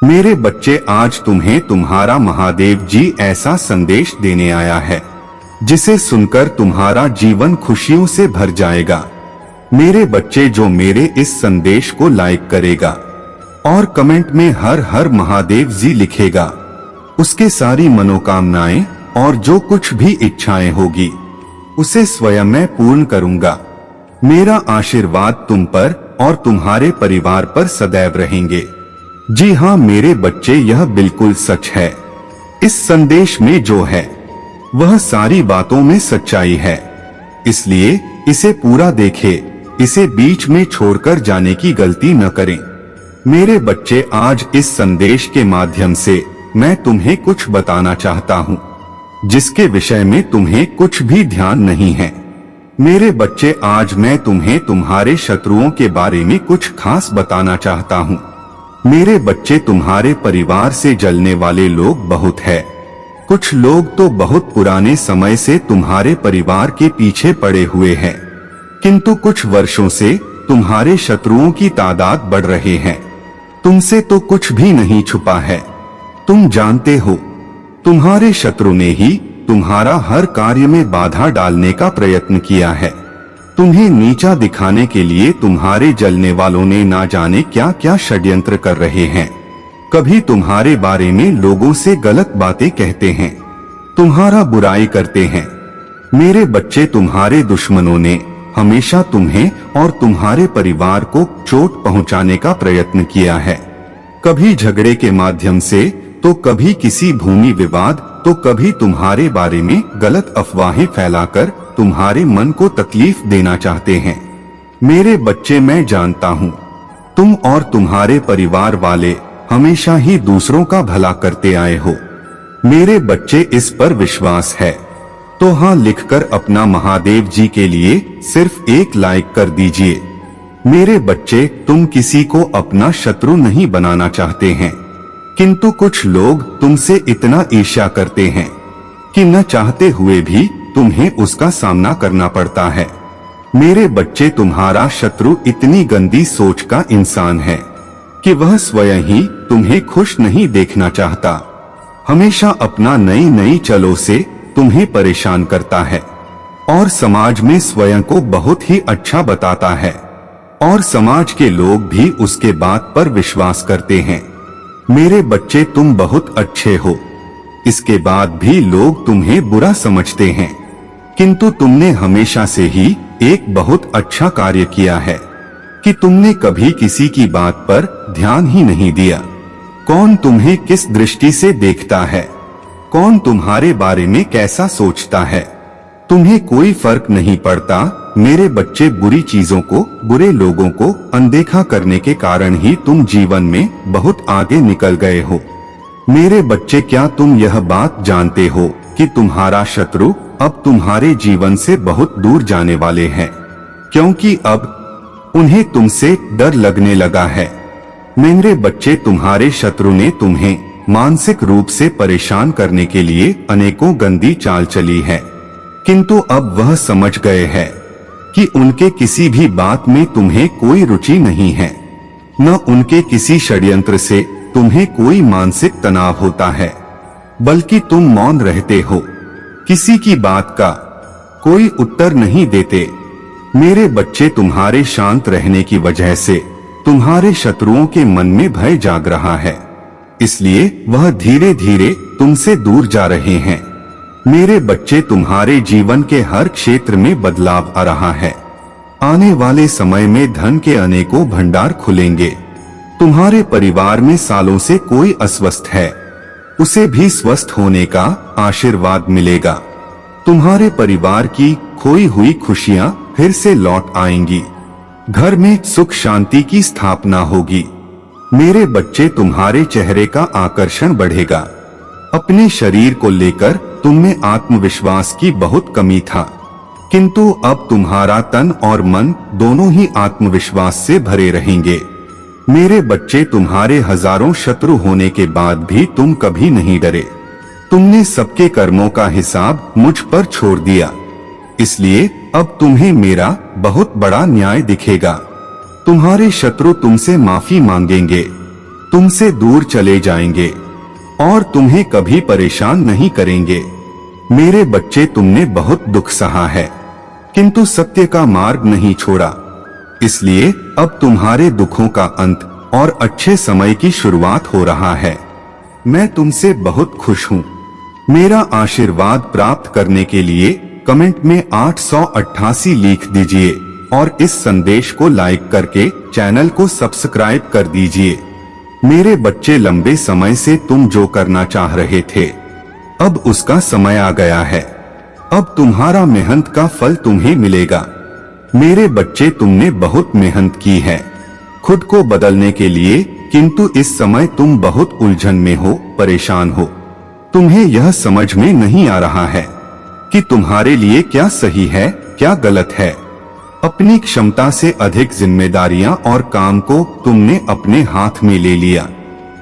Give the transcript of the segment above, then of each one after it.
मेरे बच्चे, आज तुम्हें तुम्हारा महादेव जी ऐसा संदेश देने आया है जिसे सुनकर तुम्हारा जीवन खुशियों से भर जाएगा। मेरे बच्चे, जो मेरे इस संदेश को लाइक करेगा और कमेंट में हर हर महादेव जी लिखेगा, उसके सारी मनोकामनाएं और जो कुछ भी इच्छाएं होगी उसे स्वयं मैं पूर्ण करूंगा। मेरा आशीर्वाद तुम पर और तुम्हारे परिवार पर सदैव रहेंगे। जी हाँ मेरे बच्चे, यह बिल्कुल सच है। इस संदेश में जो है वह सारी बातों में सच्चाई है, इसलिए इसे पूरा देखें, इसे बीच में छोड़कर जाने की गलती न करें। मेरे बच्चे, आज इस संदेश के माध्यम से मैं तुम्हें कुछ बताना चाहता हूँ जिसके विषय में तुम्हें कुछ भी ध्यान नहीं है। मेरे बच्चे, आज मैं तुम्हें तुम्हारे शत्रुओं के बारे में कुछ खास बताना चाहता हूँ। मेरे बच्चे, तुम्हारे परिवार से जलने वाले लोग बहुत है। कुछ लोग तो बहुत पुराने समय से तुम्हारे परिवार के पीछे पड़े हुए हैं, किंतु कुछ वर्षों से तुम्हारे शत्रुओं की तादाद बढ़ रहे हैं। तुमसे तो कुछ भी नहीं छुपा है। तुम जानते हो, तुम्हारे शत्रु ने ही तुम्हारा हर कार्य में बाधा डालने का प्रयत्न किया है। तुम्हें नीचा दिखाने के लिए तुम्हारे जलने वालों ने ना जाने क्या क्या षड्यंत्र कर रहे हैं। कभी तुम्हारे बारे में लोगों से गलत बातें कहते हैं, तुम्हारा बुराई करते हैं। मेरे बच्चे, तुम्हारे दुश्मनों ने हमेशा तुम्हें और तुम्हारे परिवार को चोट पहुंचाने का प्रयत्न किया है। कभी झगड़े के माध्यम से, तो कभी किसी भूमि विवाद, तो कभी तुम्हारे बारे में गलत अफवाहें फैलाकर तुम्हारे मन को तकलीफ देना चाहते हैं। मेरे बच्चे, मैं जानता हूँ तुम और तुम्हारे परिवार वाले हमेशा ही दूसरों का भला करते आए हो। मेरे बच्चे, इस पर विश्वास है तो हाँ लिखकर अपना महादेव जी के लिए सिर्फ एक लाइक कर दीजिए। मेरे बच्चे, तुम किसी को अपना शत्रु नहीं बनाना चाहते हैं, किंतु कुछ लोग तुमसे इतना ईर्ष्या करते हैं कि न चाहते हुए भी तुम्हें उसका सामना करना पड़ता है। मेरे बच्चे, तुम्हारा शत्रु इतनी गंदी सोच का इंसान है कि वह स्वयं ही तुम्हें खुश नहीं देखना चाहता। हमेशा अपना नई नई चलों से तुम्हें परेशान करता है और समाज में स्वयं को बहुत ही अच्छा बताता है और समाज के लोग भी उसके बात पर विश्वास करते हैं। मेरे बच्चे, तुम बहुत अच्छे हो, इसके बाद भी लोग तुम्हें बुरा समझते हैं, किंतु तुमने हमेशा से ही एक बहुत अच्छा कार्य किया है कि तुमने कभी किसी की बात पर ध्यान ही नहीं दिया। कौन तुम्हें किस दृष्टि से देखता है, कौन तुम्हारे बारे में कैसा सोचता है, तुम्हें कोई फर्क नहीं पड़ता। मेरे बच्चे, बुरी चीजों को, बुरे लोगों को अनदेखा करने के कारण ही तुम जीवन में बहुत आगे निकल गए हो। मेरे बच्चे, क्या तुम यह बात जानते हो कि तुम्हारा शत्रु अब तुम्हारे जीवन से बहुत दूर जाने वाले हैं, क्योंकि अब उन्हें तुमसे डर लगने लगा है। मेरे बच्चे, तुम्हारे शत्रु ने तुम्हें मानसिक रूप से परेशान करने के लिए अनेकों गंदी चाल चली है, किंतु अब वह समझ गए हैं कि उनके किसी भी बात में तुम्हें कोई रुचि नहीं है, न उनके किसी षड्यंत्र से तुम्हें कोई मानसिक तनाव होता है, बल्कि तुम मौन रहते हो, किसी की बात का कोई उत्तर नहीं देते। मेरे बच्चे, तुम्हारे शांत रहने की वजह से तुम्हारे शत्रुओं के मन में भय जाग रहा है, इसलिए वह धीरे धीरे तुमसे दूर जा रहे हैं। मेरे बच्चे, तुम्हारे जीवन के हर क्षेत्र में बदलाव आ रहा है। आने वाले समय में धन के अनेकों भंडार खुलेंगे। तुम्हारे परिवार में सालों से कोई अस्वस्थ है, उसे भी स्वस्थ होने का आशीर्वाद मिलेगा। तुम्हारे परिवार की खोई हुई खुशियां फिर से लौट आएंगी। घर में सुख शांति की स्थापना होगी। मेरे बच्चे, तुम्हारे चेहरे का आकर्षण बढ़ेगा। अपने शरीर को लेकर तुममें आत्मविश्वास की बहुत कमी था, किंतु अब तुम्हारा तन और मन दोनों ही आत्मविश्वास से भरे रहेंगे। मेरे बच्चे, तुम्हारे हजारों शत्रु होने के बाद भी तुम कभी नहीं डरे। तुमने सबके कर्मों का हिसाब मुझ पर छोड़ दिया, इसलिए अब तुम्हें मेरा बहुत बड़ा न्याय दिखेगा। तुम्हारे शत्रु तुमसे माफी मांगेंगे, तुमसे दूर चले जाएंगे और तुम्हें कभी परेशान नहीं करेंगे। मेरे बच्चे, तुमने बहुत दुख सहा है किंतु सत्य का मार्ग नहीं छोड़ा, इसलिए अब तुम्हारे दुखों का अंत और अच्छे समय की शुरुआत हो रहा है। मैं तुमसे बहुत खुश हूँ। मेरा आशीर्वाद प्राप्त करने के लिए कमेंट में 888 लिख दीजिए और इस संदेश को लाइक करके चैनल को सब्सक्राइब कर दीजिए। मेरे बच्चे, लंबे समय से तुम जो करना चाह रहे थे, अब उसका समय आ गया है। अब तुम्हारा मेहनत का फल तुम्हें मिलेगा। मेरे बच्चे, तुमने बहुत मेहनत की है खुद को बदलने के लिए, किंतु इस समय तुम बहुत उलझन में हो, परेशान हो। तुम्हें यह समझ में नहीं आ रहा है कि तुम्हारे लिए क्या सही है, क्या गलत है। अपनी क्षमता से अधिक जिम्मेदारियां और काम को तुमने अपने हाथ में ले लिया।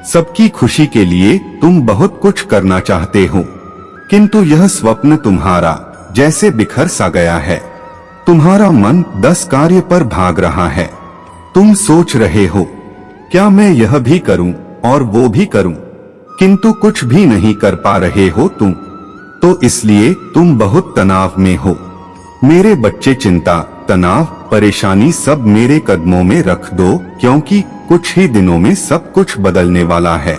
सबकी खुशी के लिए तुम बहुत कुछ करना चाहते हो, किंतु यह स्वप्न तुम्हारा जैसे बिखर सा गया है। तुम्हारा मन 10 कार्य पर भाग रहा है। तुम सोच रहे हो, क्या मैं यह भी करूं और वो भी करूं, किंतु कुछ भी नहीं कर पा रहे हो तुम, तो इसलिए तुम बहुत तनाव में हो। मेरे बच्चे, चिंता, तनाव, परेशानी सब मेरे कदमों में रख दो, क्योंकि कुछ ही दिनों में सब कुछ बदलने वाला है।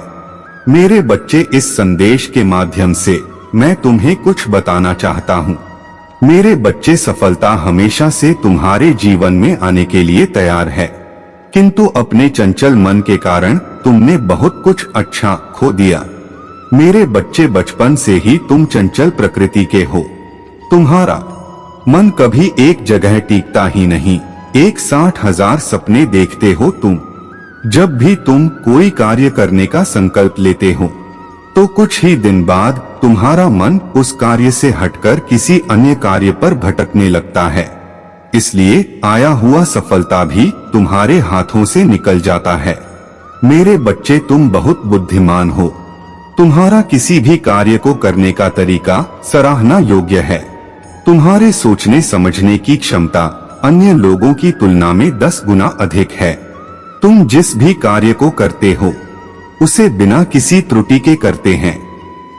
मेरे बच्चे, इस संदेश के माध्यम से मैं तुम्हें कुछ बताना चाहता हूँ। मेरे बच्चे, सफलता हमेशा से तुम्हारे जीवन में आने के लिए तैयार है, किंतु अपने चंचल मन के कारण तुमने बहुत कुछ अच्छा खो दिया। मेरे बच्चे, बचपन से ही तुम चंचल प्रकृति के हो। तुम्हारा मन कभी एक जगह टिकता ही नहीं, 60,000 सपने देखते हो तुम। जब भी तुम कोई कार्य करने का संकल्प लेते हो, तो कुछ ही दिन बाद तुम्हारा मन उस कार्य से हटकर किसी अन्य कार्य पर भटकने लगता है। इसलिए आया हुआ सफलता भी तुम्हारे हाथों से निकल जाता है। मेरे बच्चे, तुम बहुत बुद्धिमान हो। तुम्हारा किसी भी कार्य को करने का तरीका सराहना योग्य है। तुम्हारे सोचने समझने की क्षमता अन्य लोगों की तुलना में 10 गुना अधिक है। तुम जिस भी कार्य को करते हो, उसे बिना किसी त्रुटि के करते हैं,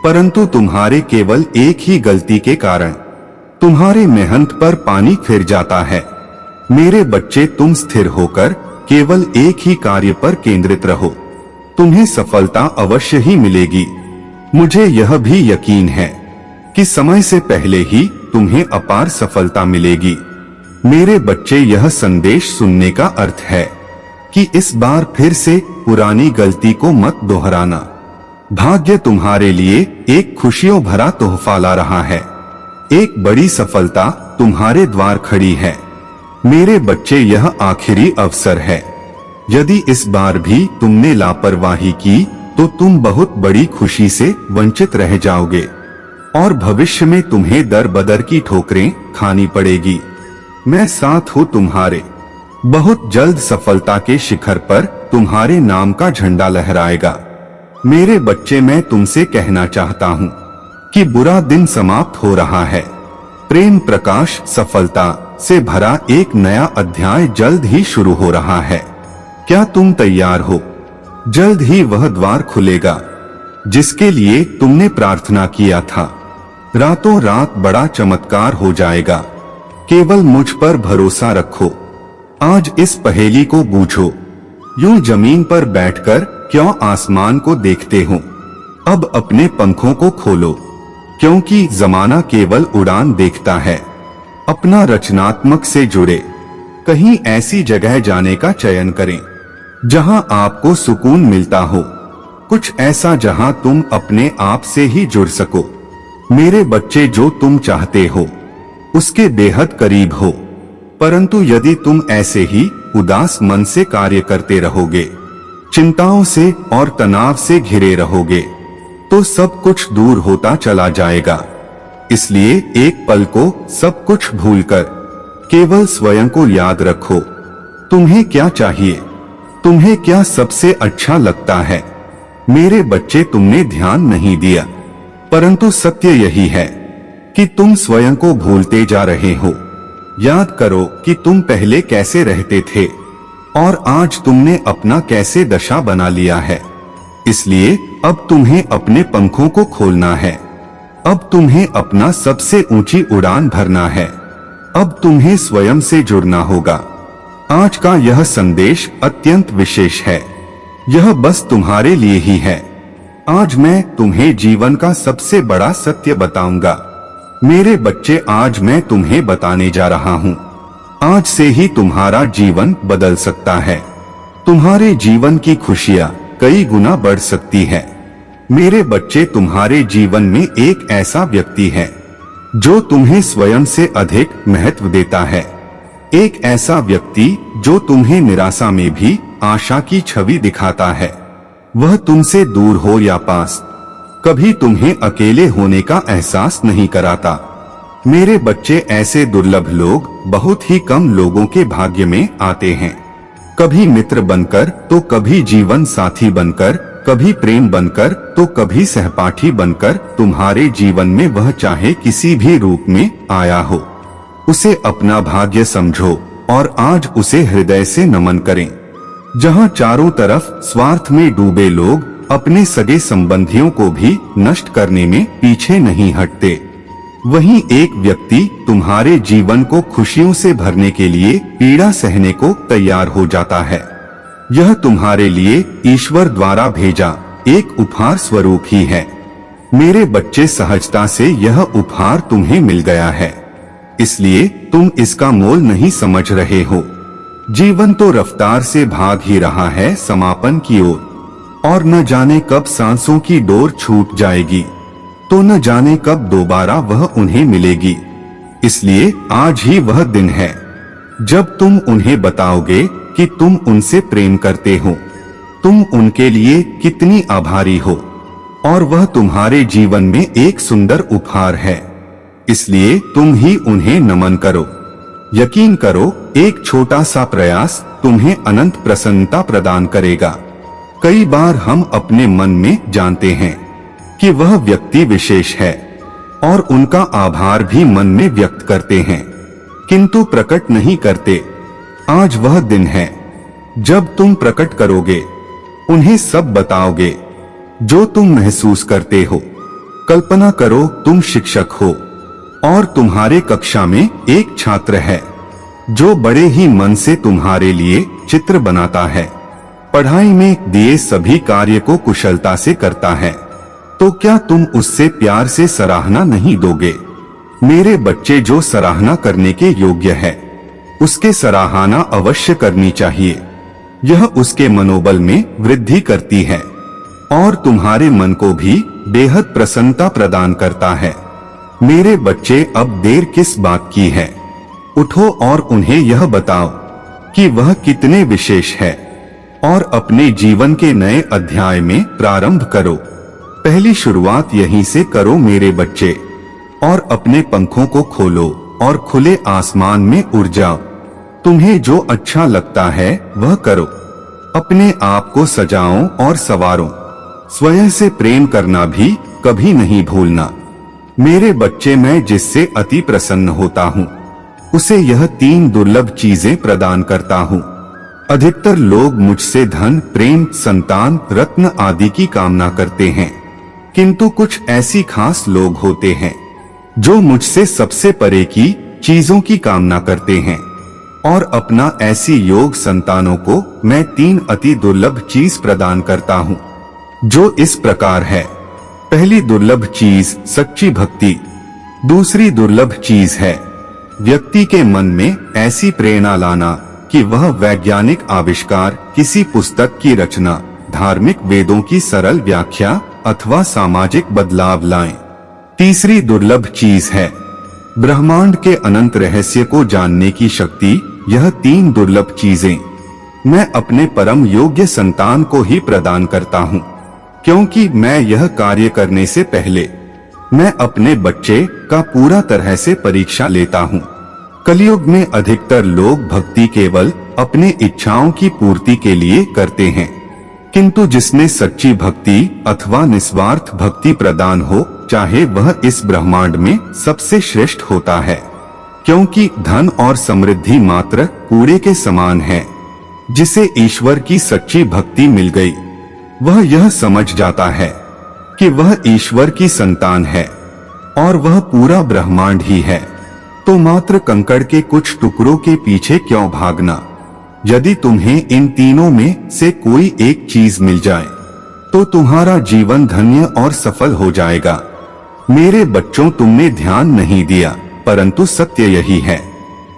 परंतु तुम्हारे केवल एक ही गलती के कारण तुम्हारे मेहनत पर पानी फिर जाता है। मेरे बच्चे, तुम स्थिर होकर केवल एक ही कार्य पर केंद्रित रहो, तुम्हें सफलता अवश्य ही मिलेगी। मुझे यह भी यकीन है कि समय से पहले ही तुम्हें अपार सफलता मिलेगी। मेरे बच्चे, यह संदेश सुनने का अर्थ है कि इस बार फिर से पुरानी गलती को मत दोहराना। भाग्य तुम्हारे लिए एक खुशियों भरा तोहफा ला रहा है। एक बड़ी सफलता तुम्हारे द्वार खड़ी है। मेरे बच्चे, यह आखिरी अवसर है। यदि इस बार भी तुमने लापरवाही की, तो तुम बहुत बड़ी खुशी से वंचित रह जाओगे और भविष्य में तुम्हें दर बदर की ठोकरें खानी पड़ेगी। मैं साथ हूँ तुम्हारे। बहुत जल्द सफलता के शिखर पर तुम्हारे नाम का झंडा लहराएगा। मेरे बच्चे, मैं तुमसे कहना चाहता हूँ कि बुरा दिन समाप्त हो रहा है। प्रेम प्रकाश, सफलता से भरा एक नया अध्याय जल्द ही शुरू हो रहा है। क्या तुम तैयार हो? जल्द ही वह द्वार खुलेगा जिसके लिए तुमने प्रार्थना किया था। रातों रात बड़ा चमत्कार हो जाएगा। केवल मुझ पर भरोसा रखो। आज इस पहेली को बूझो। यूं जमीन पर बैठकर क्यों आसमान को देखते हो? अब अपने पंखों को खोलो, क्योंकि जमाना केवल उड़ान देखता है। अपना रचनात्मक से जुड़े कहीं ऐसी जगह जाने का चयन करें जहां आपको सुकून मिलता हो, कुछ ऐसा जहां तुम अपने आप से ही जुड़ सको। मेरे बच्चे, जो तुम चाहते हो उसके बेहद करीब हो, परंतु यदि तुम ऐसे ही उदास मन से कार्य करते रहोगे, चिंताओं से और तनाव से घिरे रहोगे, तो सब कुछ दूर होता चला जाएगा। इसलिए एक पल को सब कुछ भूलकर केवल स्वयं को याद रखो। तुम्हें क्या चाहिए? तुम्हें क्या सबसे अच्छा लगता है? मेरे बच्चे, तुमने ध्यान नहीं दिया, परंतु सत्य यही है कि तुम स्वयं को भूलते जा रहे हो। याद करो कि तुम पहले कैसे रहते थे और आज तुमने अपना कैसे दशा बना लिया है। इसलिए अब तुम्हें अपने पंखों को खोलना है। अब तुम्हें अपना सबसे ऊंची उड़ान भरना है। अब तुम्हें स्वयं से जुड़ना होगा। आज का यह संदेश अत्यंत विशेष है। यह बस तुम्हारे लिए ही है। आज मैं तुम्हें जीवन का सबसे बड़ा सत्य बताऊंगा। मेरे बच्चे, आज मैं तुम्हें बताने जा रहा हूँ। आज से ही तुम्हारा जीवन बदल सकता है। तुम्हारे जीवन की खुशियाँ कई गुना बढ़ सकती है। मेरे बच्चे, तुम्हारे जीवन में एक ऐसा व्यक्ति है जो तुम्हें स्वयं से अधिक महत्व देता है। एक ऐसा व्यक्ति जो तुम्हें निराशा में भी आशा की छवि दिखाता है। वह तुमसे दूर हो या पास, कभी तुम्हें अकेले होने का एहसास नहीं कराता। मेरे बच्चे, ऐसे दुर्लभ लोग बहुत ही कम लोगों के भाग्य में आते हैं। कभी मित्र बनकर तो कभी जीवन साथी बनकर, कभी प्रेम बनकर तो कभी सहपाठी बनकर तुम्हारे जीवन में वह चाहे किसी भी रूप में आया हो, उसे अपना भाग्य समझो और आज उसे हृदय से नमन करें। जहां चारों तरफ स्वार्थ में डूबे लोग अपने सगे संबंधियों को भी नष्ट करने में पीछे नहीं हटते, वहीं एक व्यक्ति तुम्हारे जीवन को खुशियों से भरने के लिए पीड़ा सहने को तैयार हो जाता है। यह तुम्हारे लिए ईश्वर द्वारा भेजा एक उपहार स्वरूप ही है। मेरे बच्चे, सहजता से यह उपहार तुम्हें मिल गया है, इसलिए तुम इसका मोल नहीं समझ रहे हो। जीवन तो रफ्तार से भाग ही रहा है समापन की ओर, और न जाने कब सांसों की डोर छूट जाएगी, तो न जाने कब दोबारा वह उन्हें मिलेगी। इसलिए आज ही वह दिन है जब तुम उन्हें बताओगे कि तुम उनसे प्रेम करते हो, तुम उनके लिए कितनी आभारी हो, और वह तुम्हारे जीवन में एक सुंदर उपहार है। इसलिए तुम ही उन्हें नमन करो। यकीन करो, एक छोटा सा प्रयास तुम्हें अनंत प्रसन्नता प्रदान करेगा। कई बार हम अपने मन में जानते हैं कि वह व्यक्ति विशेष है और उनका आभार भी मन में व्यक्त करते हैं, किंतु प्रकट नहीं करते। आज वह दिन है जब तुम प्रकट करोगे, उन्हें सब बताओगे जो तुम महसूस करते हो। कल्पना करो, तुम शिक्षक हो और तुम्हारे कक्षा में एक छात्र है जो बड़े ही मन से तुम्हारे लिए चित्र बनाता है, पढ़ाई में दिए सभी कार्य को कुशलता से करता है, तो क्या तुम उससे प्यार से सराहना नहीं दोगे? मेरे बच्चे, जो सराहना करने के योग्य है उसके सराहना अवश्य करनी चाहिए। यह उसके मनोबल में वृद्धि करती है और तुम्हारे मन को भी बेहद प्रसन्नता प्रदान करता है। मेरे बच्चे, अब देर किस बात की है? उठो और उन्हें यह बताओ कि वह कितने विशेष है और अपने जीवन के नए अध्याय में प्रारंभ करो। पहली शुरुआत यहीं से करो मेरे बच्चे, और अपने पंखों को खोलो और खुले आसमान में उड़ जाओ। तुम्हें जो अच्छा लगता है वह करो। अपने आप को सजाओ और संवारो। स्वयं से प्रेम करना भी कभी नहीं भूलना। मेरे बच्चे, मैं जिससे अति प्रसन्न होता हूँ उसे यह 3 दुर्लभ चीजें प्रदान करता हूँ। अधिकतर लोग मुझसे धन, प्रेम, संतान, रत्न आदि की कामना करते हैं, किंतु कुछ ऐसी खास लोग होते हैं जो मुझसे सबसे परे की चीजों की कामना करते हैं, और अपना ऐसी योग संतानों को मैं 3 अति दुर्लभ चीज प्रदान करता हूँ, जो इस प्रकार है। पहली दुर्लभ चीज सच्ची भक्ति। दूसरी दुर्लभ चीज है व्यक्ति के मन में ऐसी प्रेरणा लाना कि वह वैज्ञानिक आविष्कार, किसी पुस्तक की रचना, धार्मिक वेदों की सरल व्याख्या अथवा सामाजिक बदलाव लाएं। तीसरी दुर्लभ चीज है ब्रह्मांड के अनंत रहस्य को जानने की शक्ति। यह 3 दुर्लभ चीजें मैं अपने परम योग्य संतान को ही प्रदान करता हूँ, क्योंकि मैं यह कार्य करने से पहले मैं अपने बच्चे का पूरा तरह से परीक्षा लेता हूँ। कलयुग में अधिकतर लोग भक्ति केवल अपने इच्छाओं की पूर्ति के लिए करते हैं, किंतु जिसने सच्ची भक्ति अथवा निस्वार्थ भक्ति प्रदान हो, चाहे वह इस ब्रह्मांड में सबसे श्रेष्ठ होता है, क्योंकि धन और समृद्धि मात्र कूड़े के समान है। जिसे ईश्वर की सच्ची भक्ति मिल गई, वह यह समझ जाता है कि वह ईश्वर की संतान है और वह पूरा ब्रह्मांड ही है। तो मात्र कंकड़ के कुछ टुकड़ों के पीछे क्यों भागना। यदि तुम्हें इन तीनों में से कोई एक चीज मिल जाए तो तुम्हारा जीवन धन्य और सफल हो जाएगा। मेरे बच्चों, तुमने ध्यान नहीं दिया, परंतु सत्य यही है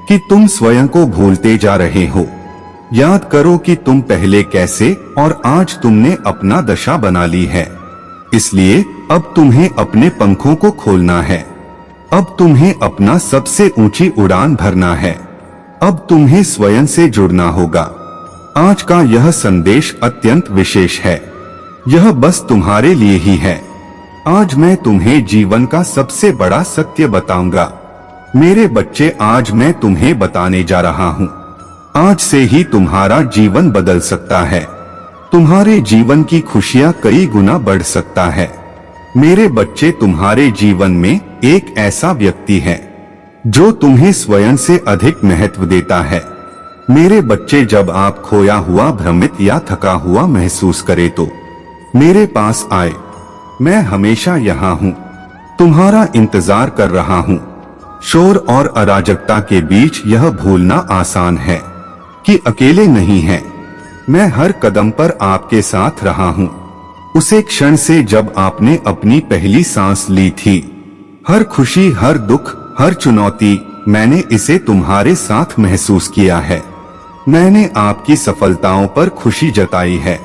कि तुम स्वयं को भूलते जा रहे हो। याद करो कि तुम पहले कैसे और आज तुमने अपना दशा बना ली है। इसलिए अब तुम्हें अपने पंखों को खोलना है। अब तुम्हें अपना सबसे ऊंची उड़ान भरना है। अब तुम्हें स्वयं से जुड़ना होगा। आज का यह संदेश अत्यंत विशेष है। यह बस तुम्हारे लिए ही है। आज मैं तुम्हें जीवन का सबसे बड़ा सत्य बताऊंगा। मेरे बच्चे, आज मैं तुम्हें बताने जा रहा हूँ। आज से ही तुम्हारा जीवन बदल सकता है। तुम्हारे जीवन की खुशियाँ कई गुना बढ़ सकता है। मेरे बच्चे, तुम्हारे जीवन में एक ऐसा व्यक्ति है जो तुम्हें स्वयं से अधिक महत्व देता है। मेरे बच्चे, जब आप खोया हुआ, भ्रमित या थका हुआ महसूस करें तो मेरे पास आए। मैं हमेशा यहाँ हूँ, तुम्हारा इंतजार कर रहा हूँ। शोर और अराजकता के बीच यह भूलना आसान है कि अकेले नहीं है। मैं हर कदम पर आपके साथ रहा हूँ। उसे क्षण से जब आपने अपनी पहली सांस ली थी, हर खुशी, हर दुख, हर चुनौती, मैंने इसे तुम्हारे साथ महसूस किया है। मैंने आपकी सफलताओं पर खुशी जताई है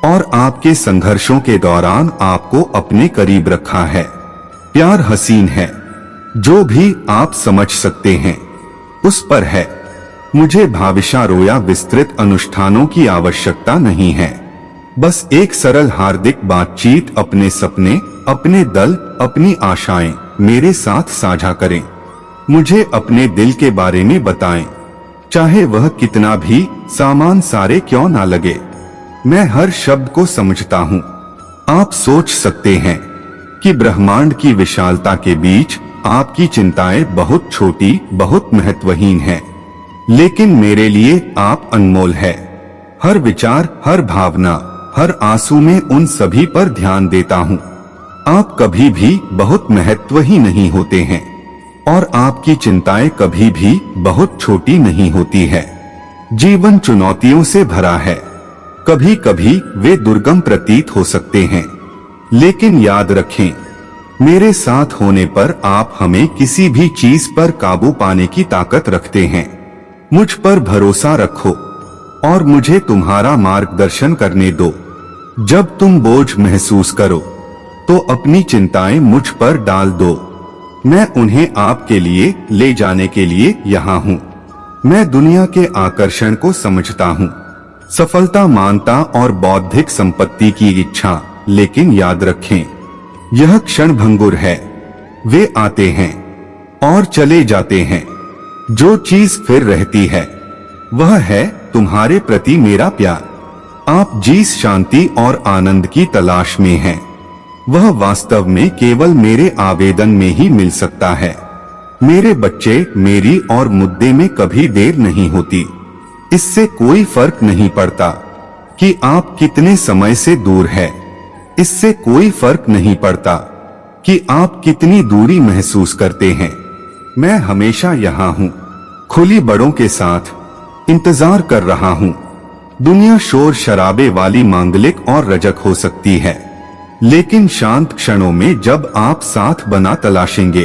और आपके संघर्षों के दौरान आपको अपने करीब रखा है। प्यार हसीन है, जो भी आप समझ सकते हैं उस पर है। मुझे भाविशारों या विस्तृत अनुष्ठानों की आवश्यकता नहीं है। बस एक सरल हार्दिक बातचीत, अपने सपने, अपने दल, अपनी आशाएं मेरे साथ साझा करें। मुझे अपने दिल के बारे में बताएं, चाहे वह कितना भी सामान सारे क्यों ना लगे। मैं हर शब्द को समझता हूँ। आप सोच सकते हैं कि ब्रह्मांड की विशालता के बीच आपकी चिंताएं बहुत छोटी, बहुत महत्वहीन हैं, लेकिन मेरे लिए आप अनमोल है। हर विचार, हर भावना, हर आंसू में उन सभी पर ध्यान देता हूँ। आप कभी भी बहुत महत्वहीन नहीं होते हैं और आपकी चिंताएं कभी भी बहुत छोटी नहीं होती है। जीवन चुनौतियों से भरा है। कभी कभी वे दुर्गम प्रतीत हो सकते हैं, लेकिन याद रखें, मेरे साथ होने पर आप हमें किसी भी चीज पर काबू पाने की ताकत रखते हैं। मुझ पर भरोसा रखो और मुझे तुम्हारा मार्गदर्शन करने दो। जब तुम बोझ महसूस करो तो अपनी चिंताएं मुझ पर डाल दो। मैं उन्हें आपके लिए ले जाने के लिए यहाँ हूँ। मैं दुनिया के आकर्षण को समझता हूँ, सफलता मानता और बौद्धिक संपत्ति की इच्छा, लेकिन याद रखें, यह क्षण भंगुर है। वे आते हैं और चले जाते हैं। जो चीज फिर रहती है वह है तुम्हारे प्रति मेरा प्यार। आप जिस शांति और आनंद की तलाश में हैं, वह वास्तव में केवल मेरे आवेदन में ही मिल सकता है। मेरे बच्चे, मेरी और मुद्दे में कभी देर नहीं होती। इससे कोई फर्क नहीं पड़ता कि आप कितने समय से दूर हैं। इससे कोई फर्क नहीं पड़ता कि आप कितनी दूरी महसूस करते हैं। मैं हमेशा यहाँ हूँ, खुली बड़ों के साथ इंतजार कर रहा हूँ। दुनिया शोर शराबे वाली, मांगलिक और रजक हो सकती है, लेकिन शांत क्षणों में जब आप साथ बना तलाशेंगे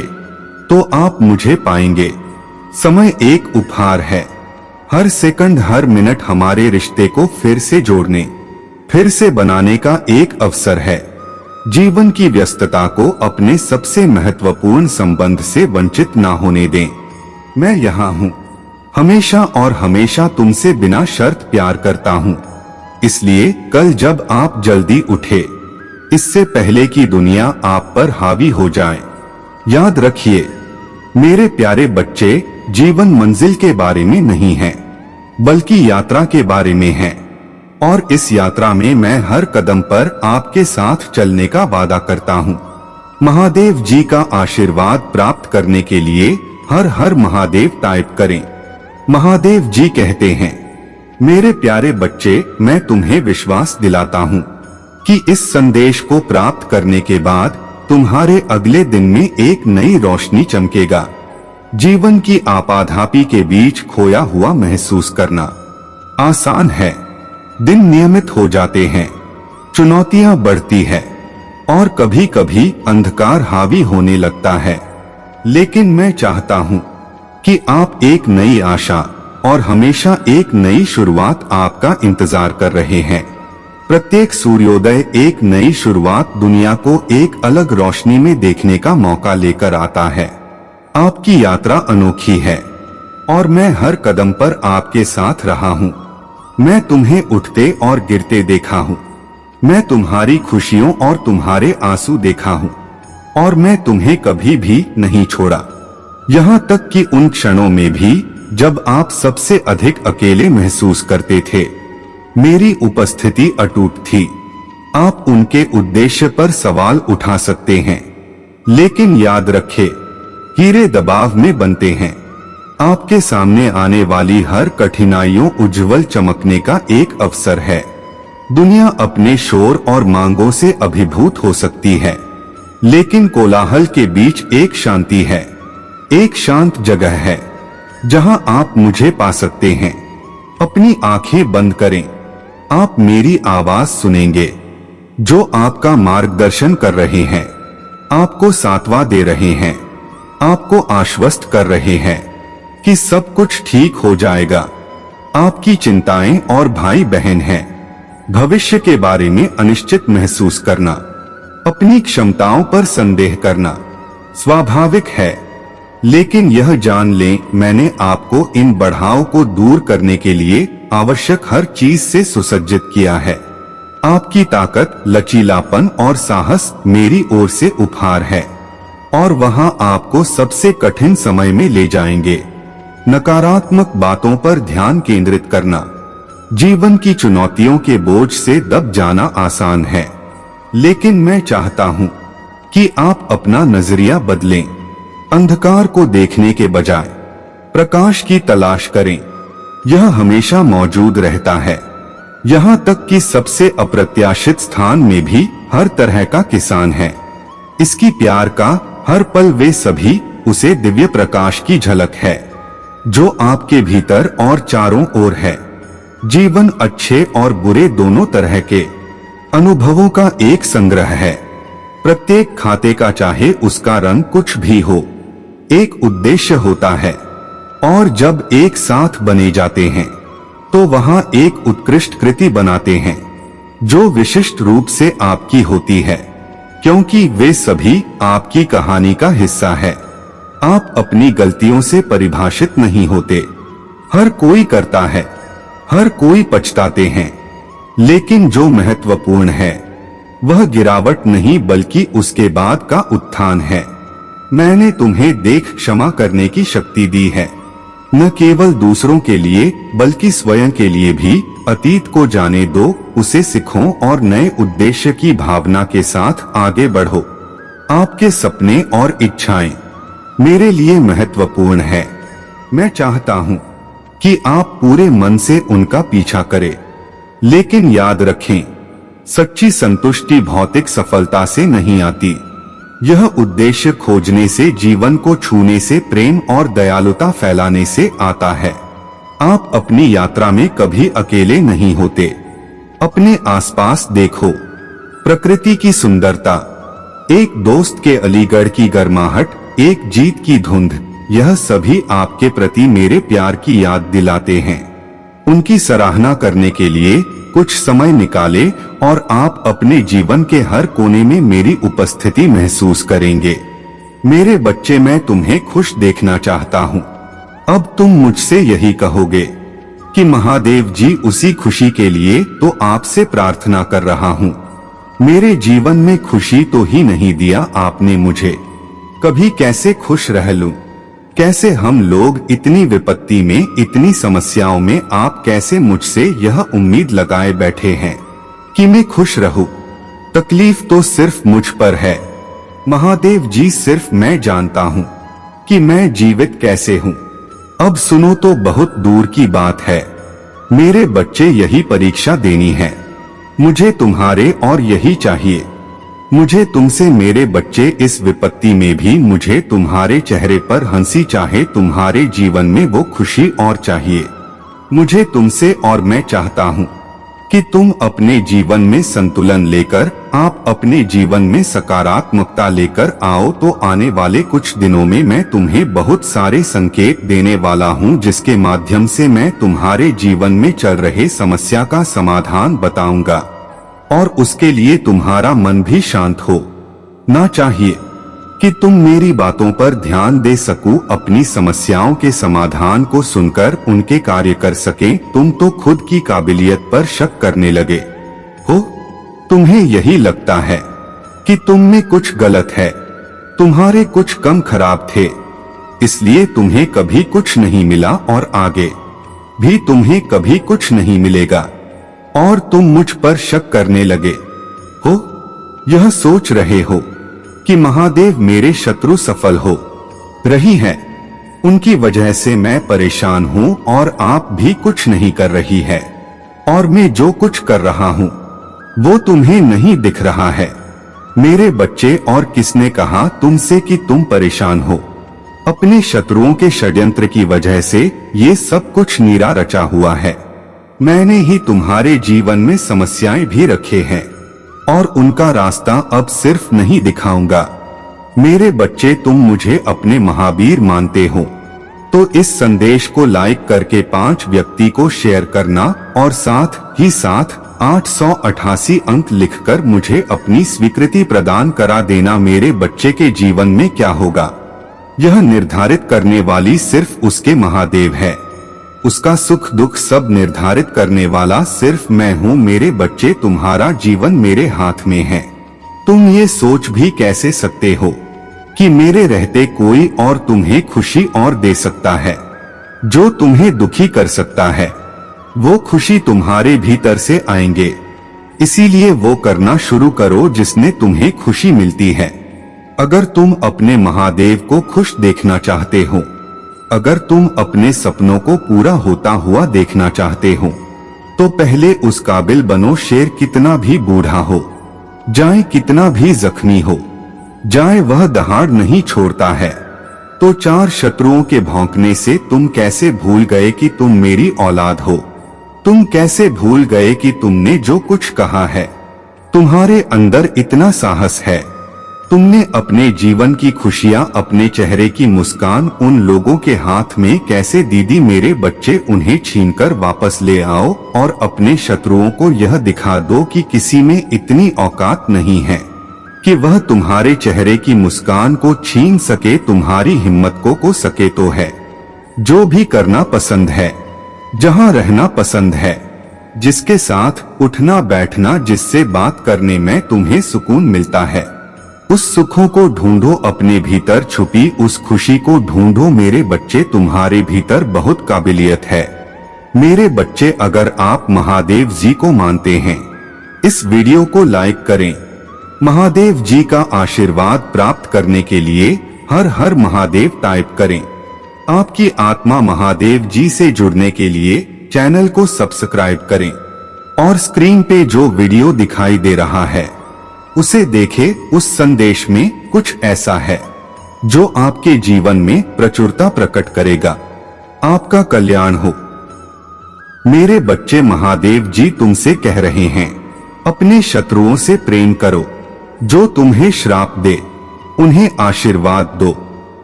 तो आप मुझे पाएंगे। समय एक उपहार है। हर सेकंड, हर मिनट हमारे रिश्ते को फिर से जोड़ने, फिर से बनाने का एक अवसर है। जीवन की व्यस्तता को अपने सबसे महत्वपूर्ण संबंध से वंचित ना होने दें। मैं यहाँ हूँ, हमेशा और हमेशा तुमसे बिना शर्त प्यार करता हूँ। इसलिए कल जब आप जल्दी उठे, इससे पहले कि दुनिया आप पर हावी हो जाए, याद रखिए मेरे प्यारे बच्चे, जीवन मंजिल के बारे में नहीं है, बल्कि यात्रा के बारे में है। और इस यात्रा में मैं हर कदम पर आपके साथ चलने का वादा करता हूँ। महादेव जी का आशीर्वाद प्राप्त करने के लिए हर हर महादेव टाइप करें। महादेव जी कहते हैं, मेरे प्यारे बच्चे, मैं तुम्हें विश्वास दिलाता हूँ कि इस संदेश को प्राप्त करने के बाद तुम्हारे अगले दिन में एक नई रोशनी चमकेगा। जीवन की आपाधापी के बीच खोया हुआ महसूस करना आसान है। दिन नियमित हो जाते हैं, चुनौतियां बढ़ती है और कभी कभी अंधकार हावी होने लगता है, लेकिन मैं चाहता हूं कि आप एक नई आशा और हमेशा एक नई शुरुआत आपका इंतजार कर रहे हैं। प्रत्येक सूर्योदय एक नई शुरुआत दुनिया को एक अलग रोशनी में देखने का मौका लेकर आता है। आपकी यात्रा अनोखी है और मैं हर कदम पर आपके साथ रहा हूँ। मैं तुम्हें उठते और गिरते देखा हूँ, मैं तुम्हारी खुशियों और तुम्हारे आंसू देखा हूँ और मैं तुम्हें कभी भी नहीं छोड़ा। यहाँ तक कि उन क्षणों में भी जब आप सबसे अधिक अकेले महसूस करते थे, मेरी उपस्थिति अटूट थी। आप उनके उद्देश्य पर सवाल उठा सकते हैं, लेकिन याद रखें, हीरे दबाव में बनते हैं। आपके सामने आने वाली हर कठिनाइयों उज्जवल चमकने का एक अवसर है। दुनिया अपने शोर और मांगों से अभिभूत हो सकती है, लेकिन कोलाहल के बीच एक शांति है, एक शांत जगह है जहां आप मुझे पा सकते हैं। अपनी आंखें बंद करें, आप मेरी आवाज सुनेंगे जो आपका मार्गदर्शन कर रहे हैं, आपको सांत्वना दे रहे हैं, आपको आश्वस्त कर रहे हैं कि सब कुछ ठीक हो जाएगा। आपकी चिंताएं और भाई बहन हैं। भविष्य के बारे में अनिश्चित महसूस करना, अपनी क्षमताओं पर संदेह करना स्वाभाविक है, लेकिन यह जान लें, मैंने आपको इन बढ़ाव को दूर करने के लिए आवश्यक हर चीज से सुसज्जित किया है। आपकी ताकत, लचीलापन और साहस मेरी ओर से उपहार है और वहां आपको सबसे कठिन समय में ले जाएंगे। नकारात्मक बातों पर ध्यान केंद्रित करना, जीवन की चुनौतियों के बोझ से दब जाना आसान है, लेकिन मैं चाहता हूं कि आप अपना नजरिया बदलें। अंधकार को देखने के बजाय प्रकाश की तलाश करें। यह हमेशा मौजूद रहता है, यहाँ तक कि सबसे अप्रत्याशित स्थान में भी हर तरह का किसान है। इसकी प्यार का हर पल वे सभी उसे दिव्य प्रकाश की झलक है जो आपके भीतर और चारों ओर है। जीवन अच्छे और बुरे दोनों तरह के अनुभवों का एक संग्रह है। प्रत्येक खाते का, चाहे उसका रंग कुछ भी हो, एक उद्देश्य होता है और जब एक साथ बने जाते हैं तो वहां एक उत्कृष्ट कृति बनाते हैं जो विशिष्ट रूप से आपकी होती है, क्योंकि वे सभी आपकी कहानी का हिस्सा है। आप अपनी गलतियों से परिभाषित नहीं होते। हर कोई करता है, हर कोई पछताते हैं, लेकिन जो महत्वपूर्ण है वह गिरावट नहीं बल्कि उसके बाद का उत्थान है। मैंने तुम्हें देख क्षमा करने की शक्ति दी है, न केवल दूसरों के लिए बल्कि स्वयं के लिए भी। अतीत को जाने दो, उसे सीखो और नए उद्देश्य की भावना के साथ आगे बढ़ो। आपके सपने और इच्छाएं मेरे लिए महत्वपूर्ण है। मैं चाहता हूं कि आप पूरे मन से उनका पीछा करें, लेकिन याद रखें, सच्ची संतुष्टि भौतिक सफलता से नहीं आती। यह उद्देश्य खोजने से, जीवन को छूने से, प्रेम और दयालुता फैलाने से आता है। आप अपनी यात्रा में कभी अकेले नहीं होते। अपने आसपास देखो, प्रकृति की सुंदरता, एक दोस्त के अलीगढ़ की गर्माहट, एक जीत की धुंध, यह सभी आपके प्रति मेरे प्यार की याद दिलाते हैं। उनकी सराहना करने के लिए कुछ समय निकालें और आप अपने जीवन के हर कोने में मेरी उपस्थिति महसूस करेंगे। मेरे बच्चे, मैं तुम्हें खुश देखना चाहता हूँ। अब तुम मुझसे यही कहोगे कि महादेव जी, उसी खुशी के लिए तो आपसे प्रार्थना कर रहा हूँ। मेरे जीवन में खुशी तो ही नहीं दिया आपने मुझे, कभी कैसे खुश रह लूं? कैसे हम लोग इतनी विपत्ति में, इतनी समस्याओं में, आप कैसे मुझसे यह उम्मीद लगाए बैठे हैं कि मैं खुश रहूं? तकलीफ तो सिर्फ मुझ पर है महादेव जी, सिर्फ मैं जानता हूं कि मैं जीवित कैसे हूं। अब सुनो तो बहुत दूर की बात है। मेरे बच्चे यही परीक्षा देनी है, मुझे तुम्हारे और यही चाहिए। मुझे तुमसे मेरे बच्चे इस विपत्ति में भी मुझे तुम्हारे चेहरे पर हंसी चाहे, तुम्हारे जीवन में वो खुशी और चाहिए। मुझे तुमसे और मैं चाहता हूँ कि तुम अपने जीवन में संतुलन लेकर, आप अपने जीवन में सकारात्मकता लेकर आओ। तो आने वाले कुछ दिनों में मैं तुम्हें बहुत सारे संकेत देने वाला हूँ, जिसके माध्यम से मैं तुम्हारे जीवन में चल रहे समस्या का समाधान बताऊंगा, और उसके लिए तुम्हारा मन भी शांत हो ना चाहिए कि तुम मेरी बातों पर ध्यान दे सकूं, अपनी समस्याओं के समाधान को सुनकर उनके कार्य कर सके। तुम तो खुद की काबिलियत पर शक करने लगे हो, तुम्हें यही लगता है कि तुम में कुछ गलत है, तुम्हारे कुछ कम खराब थे, इसलिए तुम्हें कभी कुछ नहीं मिला और आगे भी तुम्हें कभी कुछ नहीं मिलेगा, और तुम मुझ पर शक करने लगे हो, यह सोच रहे हो कि महादेव मेरे शत्रु सफल हो रही है, उनकी वजह से मैं परेशान हूँ और आप भी कुछ नहीं कर रही है, और मैं जो कुछ कर रहा हूँ वो तुम्हें नहीं दिख रहा है। मेरे बच्चे, और किसने कहा तुमसे कि तुम परेशान हो? अपने शत्रुओं के षड्यंत्र की वजह से ये सब कुछ नीरा रचा हुआ है। मैंने ही तुम्हारे जीवन में समस्याएं भी रखे हैं, और उनका रास्ता अब सिर्फ नहीं दिखाऊंगा। मेरे बच्चे, तुम मुझे अपने महावीर मानते हो तो इस संदेश को लाइक करके 5 व्यक्ति को शेयर करना, और साथ ही साथ 888 अंक लिखकर मुझे अपनी स्वीकृति प्रदान करा देना। मेरे बच्चे के जीवन में क्या होगा यह निर्धारित करने वाली सिर्फ उसके महादेव है, उसका सुख दुख सब निर्धारित करने वाला सिर्फ मैं हूँ। मेरे बच्चे, तुम्हारा जीवन मेरे हाथ में है। तुम ये सोच भी कैसे सकते हो कि मेरे रहते कोई और तुम्हें खुशी और दे सकता है? जो तुम्हें दुखी कर सकता है वो खुशी तुम्हारे भीतर से आएंगे, इसीलिए वो करना शुरू करो जिसने तुम्हें खुशी मिलती है। अगर तुम अपने महादेव को खुश देखना चाहते हो, अगर तुम अपने सपनों को पूरा होता हुआ देखना चाहते हो, तो पहले उस काबिल बनो। शेर कितना भी बूढ़ा हो जाए, कितना भी जख्मी हो जाए, वह दहाड़ नहीं छोड़ता है। तो 4 शत्रुओं के भौंकने से तुम कैसे भूल गए कि तुम मेरी औलाद हो? तुम कैसे भूल गए कि तुमने जो कुछ कहा है? तुम्हारे अंदर इतना साहस है, तुमने अपने जीवन की खुशियां, अपने चेहरे की मुस्कान उन लोगों के हाथ में कैसे दी दी? मेरे बच्चे, उन्हें छीनकर वापस ले आओ और अपने शत्रुओं को यह दिखा दो कि किसी में इतनी औकात नहीं है कि वह तुम्हारे चेहरे की मुस्कान को छीन सके, तुम्हारी हिम्मत को सके। तो है जो भी करना पसंद है, जहां रहना पसंद है, जिसके साथ उठना बैठना, जिससे बात करने में तुम्हें सुकून मिलता है, उस सुखों को ढूंढो। अपने भीतर छुपी उस खुशी को ढूंढो। मेरे बच्चे, तुम्हारे भीतर बहुत काबिलियत है। मेरे बच्चे, अगर आप महादेव जी को मानते हैं, इस वीडियो को लाइक करें। महादेव जी का आशीर्वाद प्राप्त करने के लिए हर हर महादेव टाइप करें। आपकी आत्मा महादेव जी से जुड़ने के लिए चैनल को सब्सक्राइब करें, और स्क्रीन पे जो वीडियो दिखाई दे रहा है उसे देखें। उस संदेश में कुछ ऐसा है जो आपके जीवन में प्रचुरता प्रकट करेगा। आपका कल्याण हो। मेरे बच्चे, महादेव जी तुमसे कह रहे हैं, अपने शत्रुओं से प्रेम करो। जो तुम्हें श्राप दे उन्हें आशीर्वाद दो,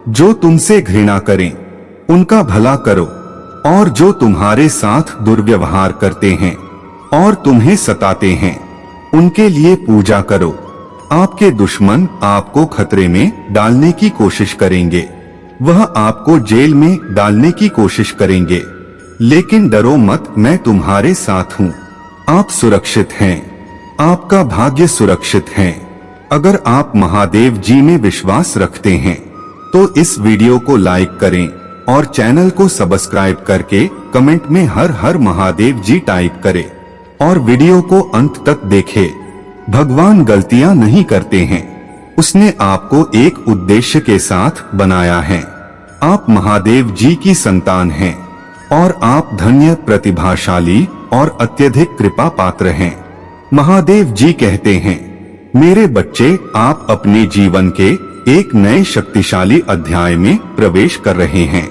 जो तुमसे घृणा करें उनका भला करो, और जो तुम्हारे साथ दुर्व्यवहार करते हैं और तुम्हें सताते हैं उनके लिए पूजा करो। आपके दुश्मन आपको खतरे में डालने की कोशिश करेंगे, वह आपको जेल में डालने की कोशिश करेंगे, लेकिन डरो मत, मैं तुम्हारे साथ हूँ। आप सुरक्षित हैं, आपका भाग्य सुरक्षित है। अगर आप महादेव जी में विश्वास रखते हैं तो इस वीडियो को लाइक करें और चैनल को सब्सक्राइब करके कमेंट में हर हर महादेव जी टाइप करें, और वीडियो को अंत तक देखें। भगवान गलतियां नहीं करते हैं, उसने आपको एक उद्देश्य के साथ बनाया है। आप महादेव जी की संतान हैं और आप धन्य, प्रतिभाशाली और अत्यधिक कृपा पात्र हैं। महादेव जी कहते हैं, मेरे बच्चे, आप अपने जीवन के एक नए शक्तिशाली अध्याय में प्रवेश कर रहे हैं।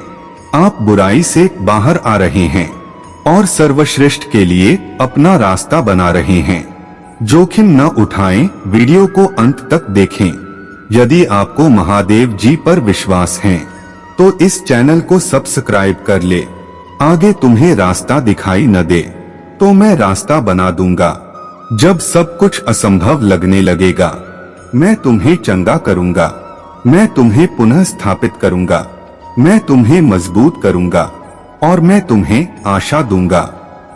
आप बुराई से बाहर आ रहे हैं और सर्वश्रेष्ठ के लिए अपना रास्ता बना रहे हैं। जोखिम न उठाएं, वीडियो को अंत तक देखें। यदि आपको महादेव जी पर विश्वास है तो इस चैनल को सब्सक्राइब कर ले। आगे तुम्हें रास्ता दिखाई न दे तो मैं रास्ता बना दूंगा। जब सब कुछ असंभव लगने लगेगा, मैं तुम्हें चंगा करूंगा। मैं तुम्हें पुनः स्थापित करूंगा। मैं तुम्हें मजबूत करूंगा और मैं तुम्हें आशा दूंगा।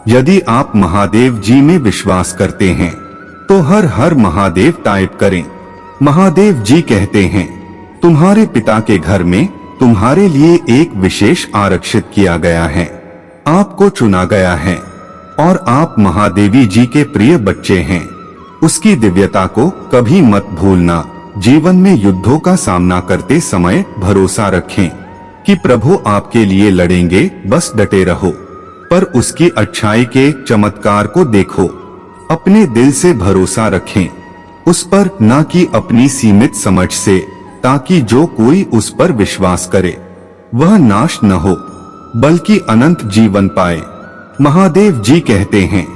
यदि आप महादेव जी में विश्वास करते हैं तो हर हर महादेव टाइप करें। महादेव जी कहते हैं, तुम्हारे पिता के घर में तुम्हारे लिए एक विशेष आरक्षित किया गया है। आपको चुना गया है और आप महादेवी जी के प्रिय बच्चे हैं। उसकी दिव्यता को कभी मत भूलना। जीवन में युद्धों का सामना करते समय भरोसा रखें कि प्रभु आपके लिए लड़ेंगे, बस डटे रहो। पर उसकी अच्छाई के चमत्कार को देखो। अपने दिल से भरोसा रखें उस पर, ना कि अपनी सीमित समझ से, ताकि जो कोई उस पर विश्वास करे वह नाश न हो बल्कि अनंत जीवन पाए। महादेव जी कहते हैं,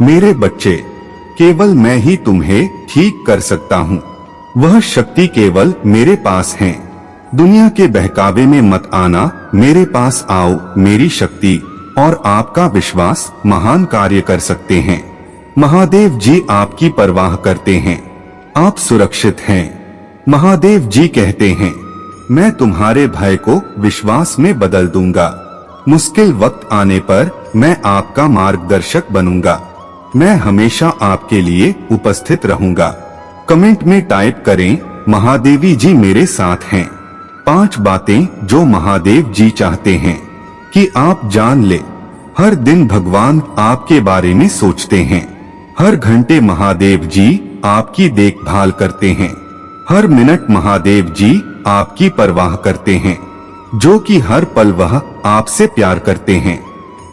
मेरे बच्चे, केवल मैं ही तुम्हें ठीक कर सकता हूँ। वह शक्ति केवल मेरे पास है। दुनिया के बहकावे में मत आना, मेरे पास आओ। मेरी शक्ति और आपका विश्वास महान कार्य कर सकते हैं। महादेव जी आपकी परवाह करते हैं। आप सुरक्षित हैं। महादेव जी कहते हैं, मैं तुम्हारे भय को विश्वास में बदल दूंगा। मुश्किल वक्त आने पर मैं आपका मार्गदर्शक बनूंगा। मैं हमेशा आपके लिए उपस्थित रहूंगा। कमेंट में टाइप करें, महादेवी जी मेरे साथ हैं। 5 बातें जो महादेव जी चाहते हैं कि आप जान ले। हर दिन भगवान आपके बारे में सोचते हैं। हर घंटे महादेव जी आपकी देखभाल करते हैं। हर मिनट महादेव जी आपकी परवाह करते हैं, जो कि हर पल वह आपसे प्यार करते हैं।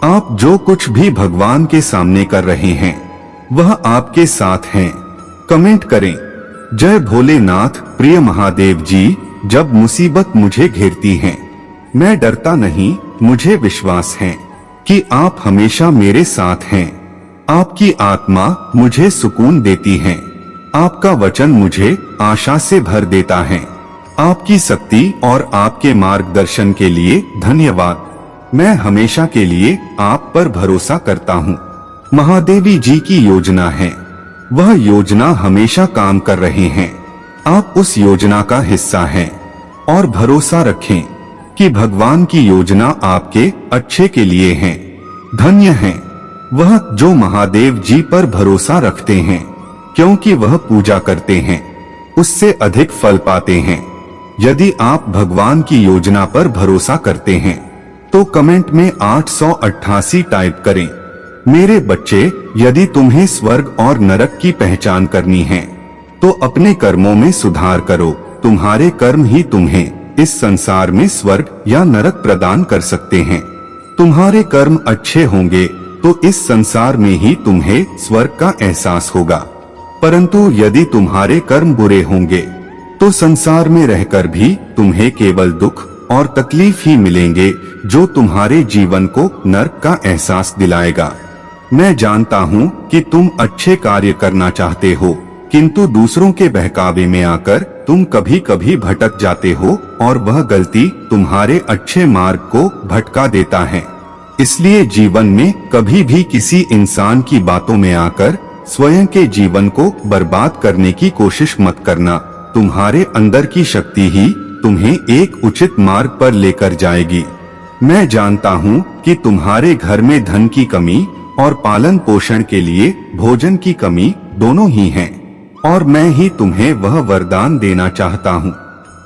आप जो कुछ भी भगवान के सामने कर रहे हैं वह आपके साथ हैं। कमेंट करें, जय भोलेनाथ। प्रिय महादेव जी, जब मुसीबत मुझे घेरती है मैं डरता नहीं। मुझे विश्वास है कि आप हमेशा मेरे साथ हैं। आपकी आत्मा मुझे सुकून देती है। आपका वचन मुझे आशा से भर देता है। आपकी शक्ति और आपके मार्गदर्शन के लिए धन्यवाद। मैं हमेशा के लिए आप पर भरोसा करता हूँ। महादेवी जी की योजना है, वह योजना हमेशा काम कर रहे हैं। आप उस योजना का हिस्सा हैं और भरोसा रखें कि भगवान की योजना आपके अच्छे के लिए है। धन्य है वह जो महादेव जी पर भरोसा रखते हैं, क्योंकि वह पूजा करते हैं उससे अधिक फल पाते हैं। यदि आप भगवान की योजना पर भरोसा करते हैं तो कमेंट में 888 टाइप करें। मेरे बच्चे, यदि तुम्हें स्वर्ग और नरक की पहचान करनी है तो अपने कर्मों में सुधार करो। तुम्हारे कर्म ही तुम्हें इस संसार में स्वर्ग या नरक प्रदान कर सकते हैं। तुम्हारे कर्म अच्छे होंगे तो इस संसार में ही तुम्हें स्वर्ग का एहसास होगा, परंतु यदि तुम्हारे कर्म बुरे होंगे तो संसार में रहकर भी तुम्हें केवल दुख और तकलीफ ही मिलेंगे, जो तुम्हारे जीवन को नरक का एहसास दिलाएगा। मैं जानता हूँ कि तुम अच्छे कार्य करना चाहते हो, किंतु दूसरों के बहकावे में आकर तुम कभी कभी भटक जाते हो और वह गलती तुम्हारे अच्छे मार्ग को भटका देता है। इसलिए जीवन में कभी भी किसी इंसान की बातों में आकर स्वयं के जीवन को बर्बाद करने की कोशिश मत करना। तुम्हारे अंदर की शक्ति ही तुम्हें एक उचित मार्ग पर लेकर जाएगी। मैं जानता हूँ कि तुम्हारे घर में धन की कमी और पालन पोषण के लिए भोजन की कमी दोनों ही हैं, और मैं ही तुम्हें वह वरदान देना चाहता हूँ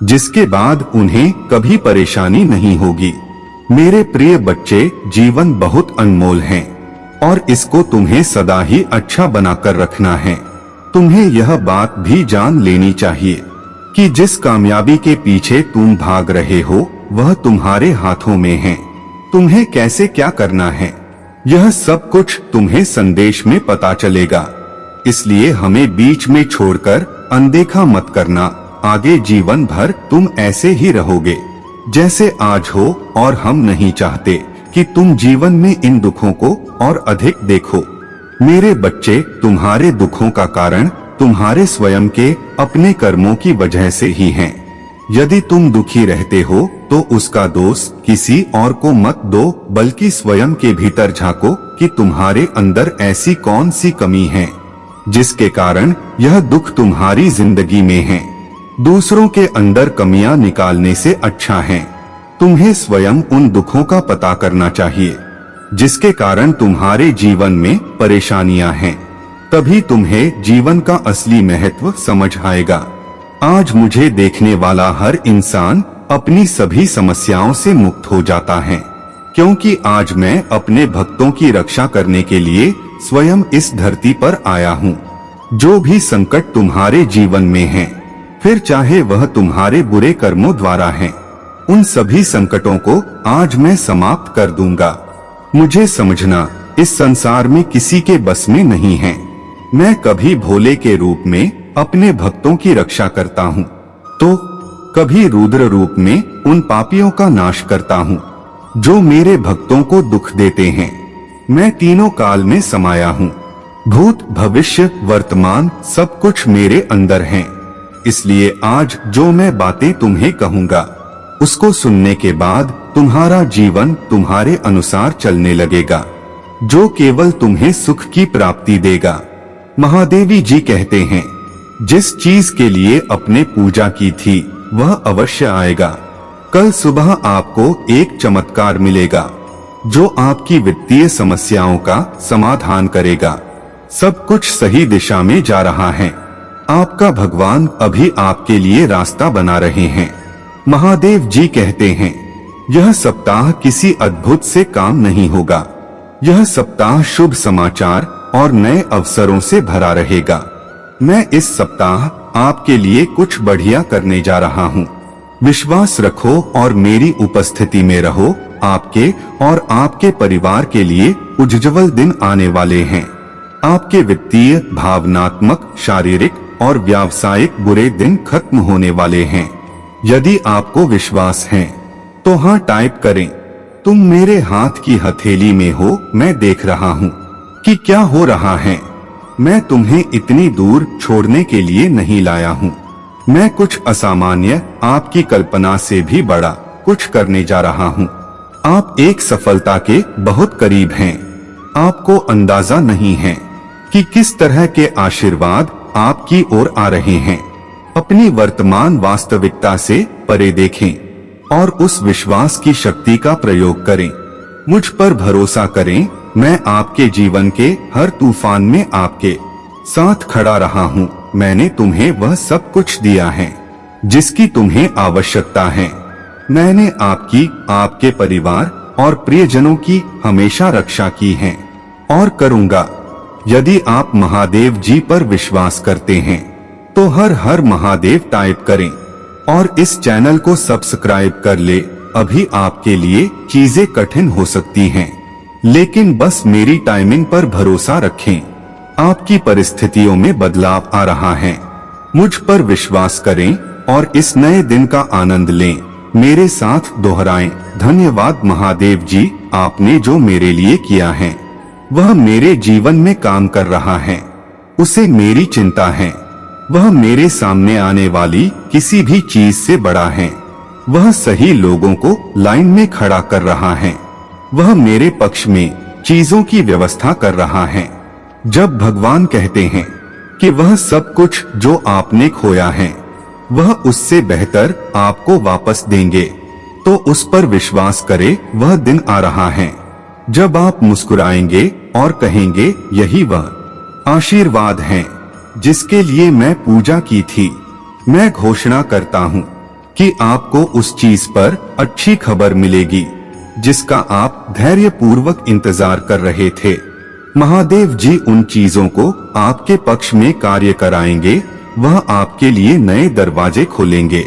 जिसके बाद उन्हें कभी परेशानी नहीं होगी। मेरे प्रिय बच्चे, जीवन बहुत अनमोल है और इसको तुम्हें सदा ही अच्छा बनाकर रखना है। तुम्हें यह बात भी जान लेनी चाहिए कि जिस कामयाबी के पीछे तुम भाग रहे हो वह तुम्हारे हाथों में है। तुम्हें कैसे क्या करना है, यह सब कुछ तुम्हें संदेश में पता चलेगा। इसलिए हमें बीच में छोड़कर अनदेखा मत करना। आगे जीवन भर तुम ऐसे ही रहोगे जैसे आज हो, और हम नहीं चाहते कि तुम जीवन में इन दुखों को और अधिक देखो। मेरे बच्चे, तुम्हारे दुखों का कारण तुम्हारे स्वयं के अपने कर्मों की वजह से ही हैं। यदि तुम दुखी रहते हो तो उसका दोष किसी और को मत दो, बल्कि स्वयं के भीतर झांको कि तुम्हारे अंदर ऐसी कौन सी कमी है जिसके कारण यह दुख तुम्हारी जिंदगी में है। दूसरों के अंदर कमियां निकालने से अच्छा है तुम्हें स्वयं उन दुखों का पता करना चाहिए जिसके कारण तुम्हारे जीवन में परेशानियां हैं। तभी तुम्हें जीवन का असली महत्व समझ आएगा। आज मुझे देखने वाला हर इंसान अपनी सभी समस्याओं से मुक्त हो जाता है, क्योंकि आज मैं अपने भक्तों की रक्षा करने के लिए स्वयं इस धरती पर आया हूँ। जो भी संकट तुम्हारे जीवन में है, फिर चाहे वह तुम्हारे बुरे कर्मों द्वारा है, उन सभी संकटों को आज मैं समाप्त कर दूंगा। मुझे समझना, इस संसार में किसी के बस में नहीं है। मैं कभी भोले के रूप में अपने भक्तों की रक्षा करता हूँ, तो कभी रुद्र रूप में उन पापियों का नाश करता हूँ जो मेरे भक्तों को दुख देते हैं। मैं तीनों काल में समाया हूँ। भूत, भविष्य, वर्तमान सब कुछ मेरे अंदर है। इसलिए आज जो मैं बातें तुम्हें कहूँगा, उसको सुनने के बाद तुम्हारा जीवन तुम्हारे अनुसार चलने लगेगा, जो केवल तुम्हें सुख की प्राप्ति देगा। महादेवी जी कहते हैं, जिस चीज के लिए अपने पूजा की थी वह अवश्य आएगा। कल सुबह आपको एक चमत्कार मिलेगा जो आपकी वित्तीय समस्याओं का समाधान करेगा। सब कुछ सही दिशा में जा रहा है। आपका भगवान अभी आपके लिए रास्ता बना रहे हैं। महादेव जी कहते हैं, यह सप्ताह किसी अद्भुत से काम नहीं होगा। यह सप्ताह शुभ समाचार और नए अवसरों से भरा रहेगा। मैं इस सप्ताह आपके लिए कुछ बढ़िया करने जा रहा हूँ। विश्वास रखो और मेरी उपस्थिति में रहो। आपके और आपके परिवार के लिए उज्ज्वल दिन आने वाले हैं। आपके वित्तीय, भावनात्मक, शारीरिक और व्यावसायिक बुरे दिन खत्म होने वाले हैं। यदि आपको विश्वास है तो हाँ टाइप करें। तुम मेरे हाथ की हथेली में हो। मैं देख रहा हूँ कि क्या हो रहा है। मैं तुम्हें इतनी दूर छोड़ने के लिए नहीं लाया हूँ। मैं कुछ असामान्य, आपकी कल्पना से भी बड़ा कुछ करने जा रहा हूँ। आप एक सफलता के बहुत करीब हैं। आपको अंदाजा नहीं है कि किस तरह के आशीर्वाद आपकी ओर आ रहे हैं। अपनी वर्तमान वास्तविकता से परे देखें और उस विश्वास की शक्ति का प्रयोग करें। मुझ पर भरोसा करें। मैं आपके जीवन के हर तूफान में आपके साथ खड़ा रहा हूँ। मैंने तुम्हें वह सब कुछ दिया है जिसकी तुम्हें आवश्यकता है। मैंने आपकी, आपके परिवार और प्रियजनों की हमेशा रक्षा की है और करूँगा। यदि आप महादेव जी पर विश्वास करते हैं तो हर हर महादेव टाइप करें और इस चैनल को सब्सक्राइब कर ले। अभी आपके लिए चीजें कठिन हो सकती हैं, लेकिन बस मेरी टाइमिंग पर भरोसा रखें। आपकी परिस्थितियों में बदलाव आ रहा है। मुझ पर विश्वास करें और इस नए दिन का आनंद लें। मेरे साथ दोहराएं, धन्यवाद महादेव जी, आपने जो मेरे लिए किया है वह मेरे जीवन में काम कर रहा है। उसे मेरी चिंता है। वह मेरे सामने आने वाली किसी भी चीज से बड़ा है। वह सही लोगों को लाइन में खड़ा कर रहा है। वह मेरे पक्ष में चीजों की व्यवस्था कर रहा है। जब भगवान कहते हैं कि वह सब कुछ जो आपने खोया है वह उससे बेहतर आपको वापस देंगे, तो उस पर विश्वास करें। वह दिन आ रहा है जब आप मुस्कुराएंगे और कहेंगे, यही वह आशीर्वाद है जिसके लिए मैं पूजा की थी। मैं घोषणा करता हूँ कि आपको उस चीज पर अच्छी खबर मिलेगी जिसका आप धैर्यपूर्वक इंतजार कर रहे थे। महादेव जी उन चीजों को आपके पक्ष में कार्य कराएंगे। वह आपके लिए नए दरवाजे खोलेंगे।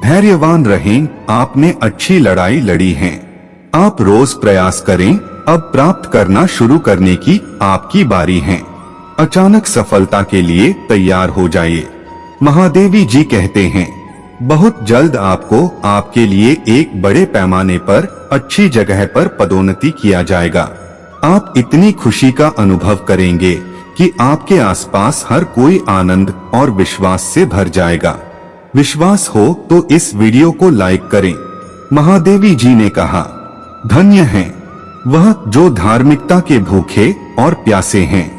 धैर्यवान रहें। आपने अच्छी लड़ाई लड़ी है। आप रोज प्रयास करें, अब प्राप्त करना शुरू करने की आपकी बारी है। अचानक सफलता के लिए तैयार हो जाइए। महादेवी जी कहते हैं, बहुत जल्द आपको आपके लिए एक बड़े पैमाने पर अच्छी जगह पर पदोन्नति किया जाएगा। आप इतनी खुशी का अनुभव करेंगे कि आपके आसपास हर कोई आनंद और विश्वास से भर जाएगा। विश्वास हो तो इस वीडियो को लाइक करें। महादेवी जी ने कहा, धन्य है वह जो धार्मिकता के भूखे और प्यासे हैं,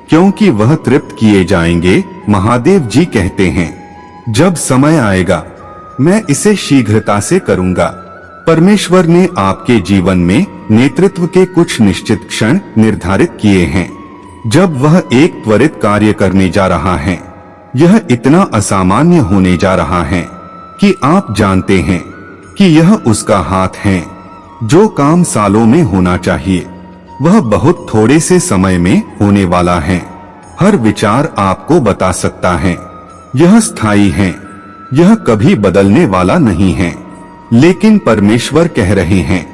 क्योंकि वह तृप्त किए जाएंगे। महादेव जी कहते हैं, जब समय आएगा मैं इसे शीघ्रता से करूंगा। परमेश्वर ने आपके जीवन में नेतृत्व के कुछ निश्चित क्षण निर्धारित किए हैं, जब वह एक त्वरित कार्य करने जा रहा है। यह इतना असामान्य होने जा रहा है कि आप जानते हैं कि यह उसका हाथ है। जो काम सालों में होना चाहिए वह बहुत थोड़े से समय में होने वाला है। हर विचार आपको बता सकता है, यह स्थायी है, यह कभी बदलने वाला नहीं है। लेकिन परमेश्वर कह रहे हैं,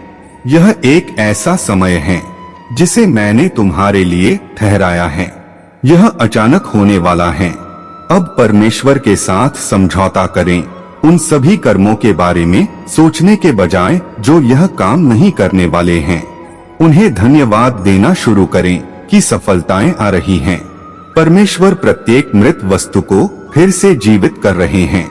यह एक ऐसा समय है जिसे मैंने तुम्हारे लिए ठहराया है। यह अचानक होने वाला है। अब परमेश्वर के साथ समझौता करें। उन सभी कर्मों के बारे में सोचने के बजाय जो यह काम नहीं करने वाले हैं, उन्हें धन्यवाद देना शुरू करें कि सफलताएं आ रही हैं। परमेश्वर प्रत्येक मृत वस्तु को फिर से जीवित कर रहे हैं।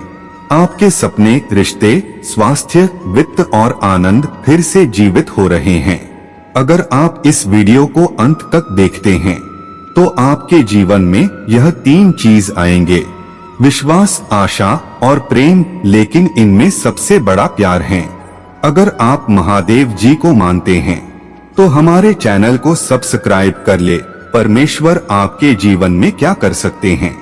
आपके सपने, रिश्ते, स्वास्थ्य, वित्त और आनंद फिर से जीवित हो रहे हैं। अगर आप इस वीडियो को अंत तक देखते हैं तो आपके जीवन में यह 3 चीज आएंगे, विश्वास, आशा और प्रेम। लेकिन इनमें सबसे बड़ा प्यार है। अगर आप महादेव जी को मानते हैं तो हमारे चैनल को सब्सक्राइब कर ले। परमेश्वर आपके जीवन में क्या कर सकते हैं,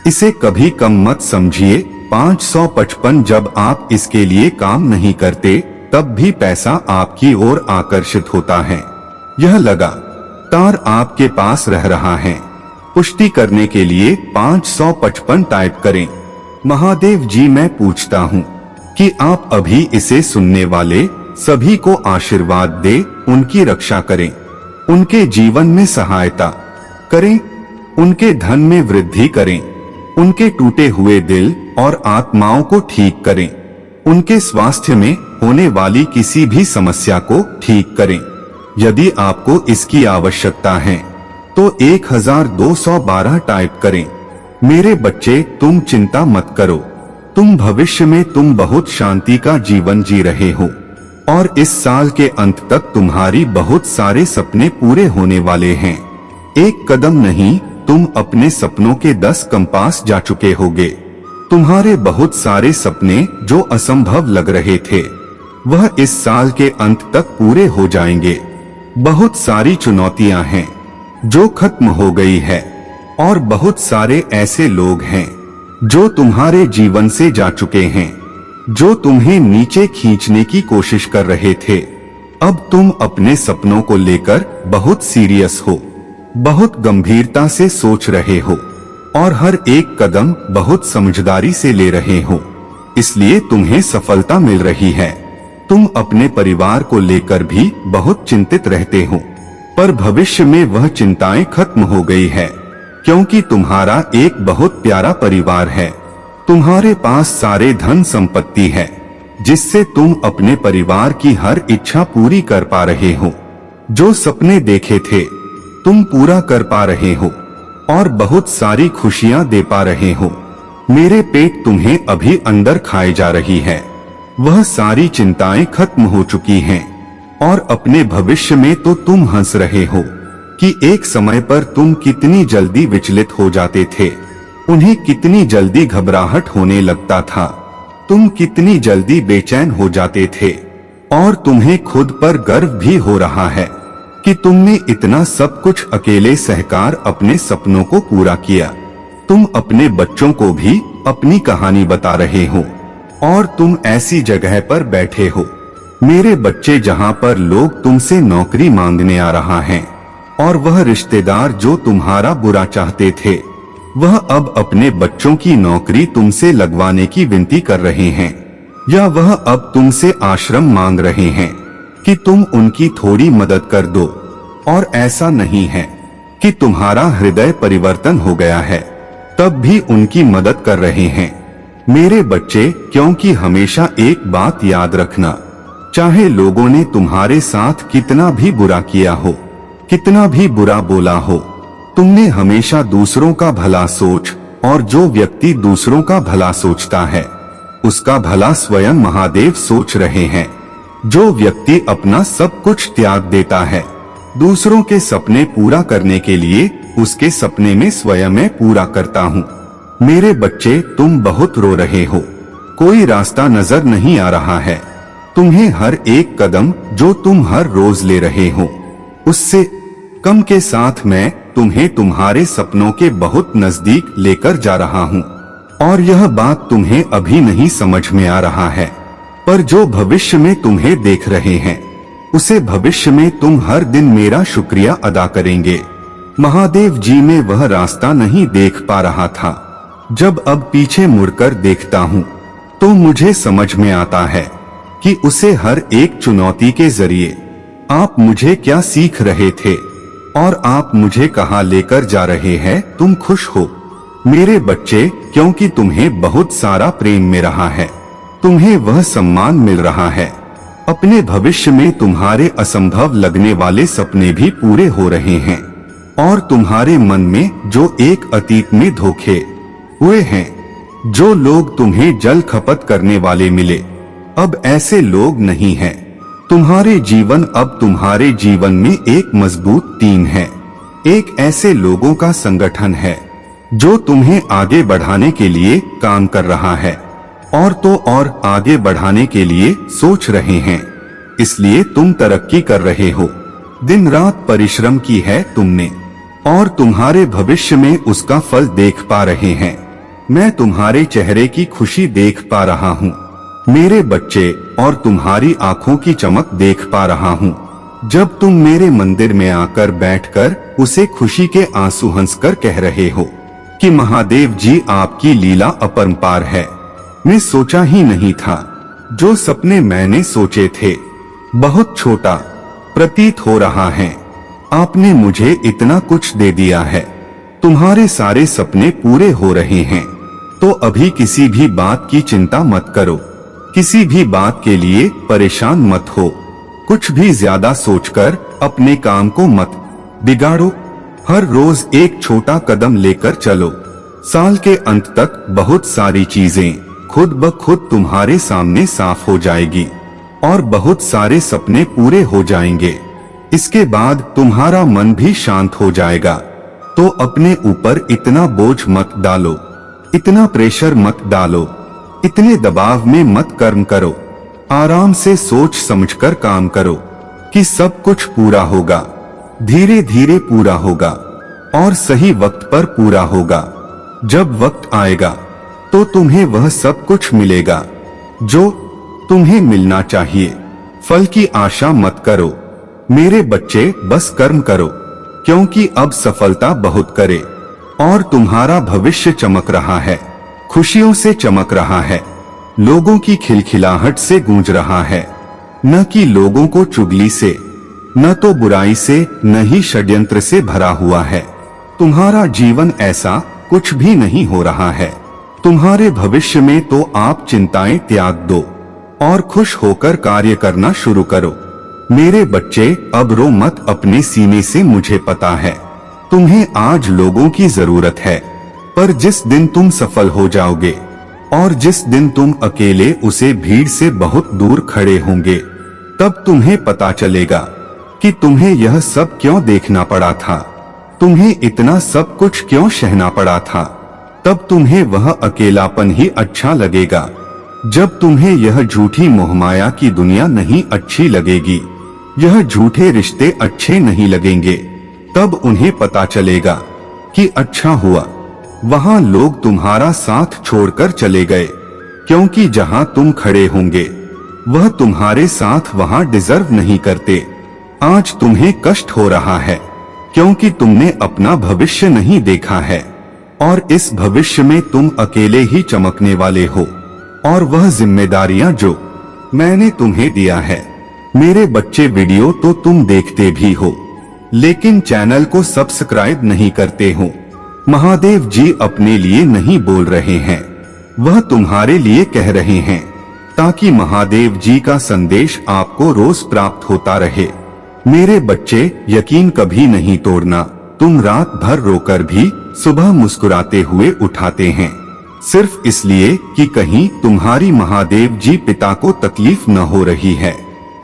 इसे कभी कम मत समझिए। 555 जब आप इसके लिए काम नहीं करते तब भी पैसा आपकी ओर आकर्षित होता है। यह लगातार आपके पास रह रहा है। पुष्टि करने के लिए 555 टाइप करें। महादेव जी, मैं पूछता हूँ कि आप अभी इसे सुनने वाले सभी को आशीर्वाद दे, उनकी रक्षा करें, उनके जीवन में सहायता करें, उनके धन में वृद्धि करें, उनके टूटे हुए दिल और आत्माओं को ठीक करें, उनके स्वास्थ्य में होने वाली किसी भी समस्या को ठीक करें। यदि आपको इसकी आवश्यकता है तो 1212 टाइप करें। मेरे बच्चे, तुम चिंता मत करो। तुम भविष्य में बहुत शांति का जीवन जी रहे हो और इस साल के अंत तक तुम्हारी बहुत सारे सपने पूरे होने वाले हैं। एक कदम नहीं, तुम अपने सपनों के 10 कदम पास जा चुके होगे। तुम्हारे बहुत सारे सपने जो असंभव लग रहे थे वह इस साल के अंत तक पूरे हो जाएंगे। बहुत सारी चुनौतियां हैं जो खत्म हो गई है और बहुत सारे ऐसे लोग हैं जो तुम्हारे जीवन से जा चुके हैं, जो तुम्हें नीचे खींचने की कोशिश कर रहे थे। अब तुम अपने सपनों को लेकर बहुत सीरियस हो, बहुत गंभीरता से सोच रहे हो और हर एक कदम बहुत समझदारी से ले रहे हो, इसलिए तुम्हें सफलता मिल रही है। तुम अपने परिवार को लेकर भी बहुत चिंतित रहते हो, पर भविष्य में वह चिंताएं खत्म हो गई है, क्योंकि तुम्हारा एक बहुत प्यारा परिवार है। तुम्हारे पास सारे धन संपत्ति है, जिससे तुम अपने परिवार की हर इच्छा पूरी कर पा रहे हो। जो सपने देखे थे तुम पूरा कर पा रहे हो और बहुत सारी खुशियां दे पा रहे हो। मेरे पेट तुम्हें अभी अंदर खाए जा रही है। वह सारी चिंताएं खत्म हो चुकी हैं और अपने भविष्य में तो तुम हंस रहे हो कि एक समय पर तुम कितनी जल्दी विचलित हो जाते थे, उन्हें कितनी जल्दी घबराहट होने लगता था, तुम कितनी जल्दी बेचैन हो जाते थे और तुम्हें खुद पर गर्व भी हो रहा है कि तुमने इतना सब कुछ अकेले सहकार अपने सपनों को पूरा किया। तुम अपने बच्चों को भी अपनी कहानी बता रहे हो और तुम ऐसी जगह पर बैठे हो, मेरे बच्चे, जहां पर लोग तुमसे नौकरी मांगने आ रहा है और वह रिश्तेदार जो तुम्हारा बुरा चाहते थे वह अब अपने बच्चों की नौकरी तुमसे लगवाने की विनती कर रहे हैं, या वह अब तुमसे आश्रम मांग रहे हैं कि तुम उनकी थोड़ी मदद कर दो, और ऐसा नहीं है कि तुम्हारा हृदय परिवर्तन हो गया है तब भी उनकी मदद कर रहे हैं। मेरे बच्चे, क्योंकि हमेशा एक बात याद रखना, चाहे लोगों ने तुम्हारे साथ कितना भी बुरा किया हो, कितना भी बुरा बोला हो, तुमने हमेशा दूसरों का भला सोच, और जो व्यक्ति दूसरों का भला सोचता है उसका भला स्वयं महादेव सोच रहे हैं। जो व्यक्ति अपना सब कुछ त्याग देता है दूसरों के सपने पूरा करने के लिए, उसके सपने में स्वयं मैं पूरा करता हूँ। मेरे बच्चे, तुम बहुत रो रहे हो, कोई रास्ता नजर नहीं आ रहा है। तुम्हें हर एक कदम जो तुम हर रोज ले रहे हो उससे कम के साथ मैं तुम्हें तुम्हारे सपनों के बहुत नजदीक लेकर जा रहा हूँ। और यह बात तुम्हें अभी नहीं समझ में आ रहा है, पर जो भविष्य में तुम्हें देख रहे हैं उसे भविष्य में तुम हर दिन मेरा शुक्रिया अदा करेंगे। महादेव जी में वह रास्ता नहीं देख पा रहा था। जब अब पीछे मुड़कर देखता हूँ तो मुझे समझ में आता है कि उसे हर एक चुनौती के जरिए आप मुझे क्या सीख रहे थे और आप मुझे कहाँ लेकर जा रहे हैं। तुम खुश हो मेरे बच्चे, क्योंकि तुम्हें बहुत सारा प्रेम मिल रहा है, तुम्हें वह सम्मान मिल रहा है। अपने भविष्य में तुम्हारे असंभव लगने वाले सपने भी पूरे हो रहे हैं, और तुम्हारे मन में जो एक अतीत में धोखे हुए हैं, जो लोग तुम्हें जल खपत करने वाले मिले, अब ऐसे लोग नहीं हैं। तुम्हारे जीवन अब तुम्हारे जीवन में एक मजबूत टीम है, एक ऐसे लोगों का संगठन है जो तुम्हें आगे बढ़ाने के लिए काम कर रहा है, और तो और आगे बढ़ाने के लिए सोच रहे हैं। इसलिए तुम तरक्की कर रहे हो। दिन रात परिश्रम की है तुमने, और तुम्हारे भविष्य में उसका फल देख पा रहे हैं। मैं तुम्हारे चेहरे की खुशी देख पा रहा हूँ मेरे बच्चे, और तुम्हारी आंखों की चमक देख पा रहा हूँ जब तुम मेरे मंदिर में आकर बैठकर उसे खुशी के आंसू हंसकर कह रहे हो कि महादेव जी आपकी लीला अपरंपार है। मैं सोचा ही नहीं था, जो सपने मैंने सोचे थे बहुत छोटा प्रतीत हो रहा है। आपने मुझे इतना कुछ दे दिया है, तुम्हारे सारे सपने पूरे हो रहे हैं। तो अभी किसी भी बात की चिंता मत करो, किसी भी बात के लिए परेशान मत हो, कुछ भी ज्यादा सोचकर अपने काम को मत बिगाड़ो। हर रोज एक छोटा कदम लेकर चलो, साल के अंत तक बहुत सारी चीजें खुद ब खुद तुम्हारे सामने साफ हो जाएगी, और बहुत सारे सपने पूरे हो जाएंगे। इसके बाद तुम्हारा मन भी शांत हो जाएगा। तो अपने ऊपर इतना बोझ मत डालो, इतना प्रेशर मत डालो, इतने दबाव में मत कर्म करो। आराम से सोच समझकर काम करो कि सब कुछ पूरा होगा, धीरे धीरे पूरा होगा, और सही वक्त पर पूरा होगा। जब वक्त आएगा तो तुम्हें वह सब कुछ मिलेगा जो तुम्हें मिलना चाहिए। फल की आशा मत करो मेरे बच्चे, बस कर्म करो, क्योंकि अब सफलता बहुत करे, और तुम्हारा भविष्य चमक रहा है, खुशियों से चमक रहा है, लोगों की खिलखिलाहट से गूंज रहा है। न कि लोगों को चुगली से, न तो बुराई से, न ही षड्यंत्र से भरा हुआ है। तुम्हारा जीवन ऐसा कुछ भी नहीं हो रहा है। तुम्हारे भविष्य में तो आप चिंताएं त्याग दो और खुश होकर कार्य करना शुरू करो। मेरे बच्चे, अब रो मत अपने सीने से, मुझे पता है तुम्हें आज लोगों की जरूरत है, पर जिस दिन तुम सफल हो जाओगे और जिस दिन तुम अकेले उसे भीड़ से बहुत दूर खड़े होंगे, तब तुम्हें पता चलेगा कि तुम्हें यह सब क्यों देखना पड़ा था, तुम्हें इतना सब कुछ क्यों सहना पड़ा था। तब तुम्हें वह अकेलापन ही अच्छा लगेगा। जब तुम्हें यह झूठी मोहमाया की दुनिया नहीं अच्छी लगेगी, यह झूठे रिश्ते अच्छे नहीं लगेंगे, तब उन्हें पता चलेगा कि अच्छा हुआ वहां लोग तुम्हारा साथ छोड़कर चले गए, क्योंकि जहां तुम खड़े होंगे वह तुम्हारे साथ वहां डिजर्व नहीं करते। आज तुम्हें कष्ट हो रहा है क्योंकि तुमने अपना भविष्य नहीं देखा है, और इस भविष्य में तुम अकेले ही चमकने वाले हो, और वह जिम्मेदारियां जो मैंने तुम्हें दिया है, मेरे बच्चे वीडियो तो तुम देखते भी हो, लेकिन चैनल को सब्सक्राइब नहीं करते हो। महादेव जी अपने लिए नहीं बोल रहे हैं, वह तुम्हारे लिए कह रहे हैं, ताकि महादेव जी का संदेश आपको रोज प्राप्त होता रहे। मेरे बच्चे, यकीन कभी नहीं तोड़ना। तुम रात भर रोकर भी सुबह मुस्कुराते हुए उठाते हैं, सिर्फ इसलिए कि कहीं तुम्हारी महादेव जी पिता को तकलीफ न हो रही है,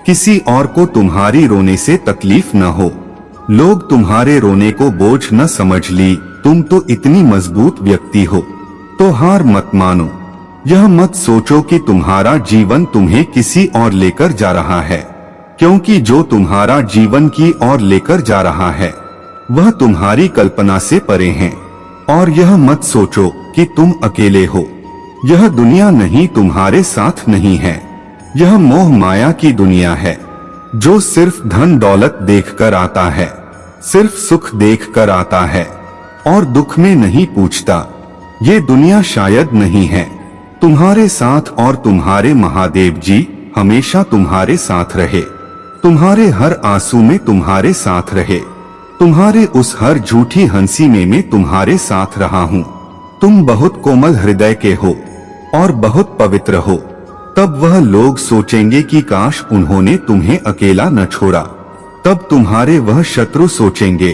किसी और को तुम्हारी रोने से तकलीफ न हो। लोग तुम्हारे रोने को बोझ न समझ ली, तुम तो इतनी मजबूत व्यक्ति हो। तो हार मत मानो, यह मत सोचो कि तुम्हारा जीवन तुम्हें किसी और लेकर जा रहा है, क्योंकि जो तुम्हारा जीवन की ओर लेकर जा रहा है वह तुम्हारी कल्पना से परे है। और यह मत सोचो कि तुम अकेले हो, यह दुनिया नहीं तुम्हारे साथ नहीं है। यह मोह माया की दुनिया है, जो सिर्फ धन दौलत देखकर आता है, सिर्फ सुख देखकर आता है और दुख में नहीं पूछता। ये दुनिया शायद नहीं है तुम्हारे साथ, और तुम्हारे महादेव जी हमेशा तुम्हारे साथ रहे, तुम्हारे हर आंसू में तुम्हारे साथ रहे, तुम्हारे उस हर झूठी हंसी में मैं तुम्हारे साथ रहा हूँ। तुम बहुत कोमल हृदय के हो और बहुत पवित्र हो। तब वह लोग सोचेंगे कि काश उन्होंने तुम्हें अकेला न छोड़ा। तब तुम्हारे वह शत्रु सोचेंगे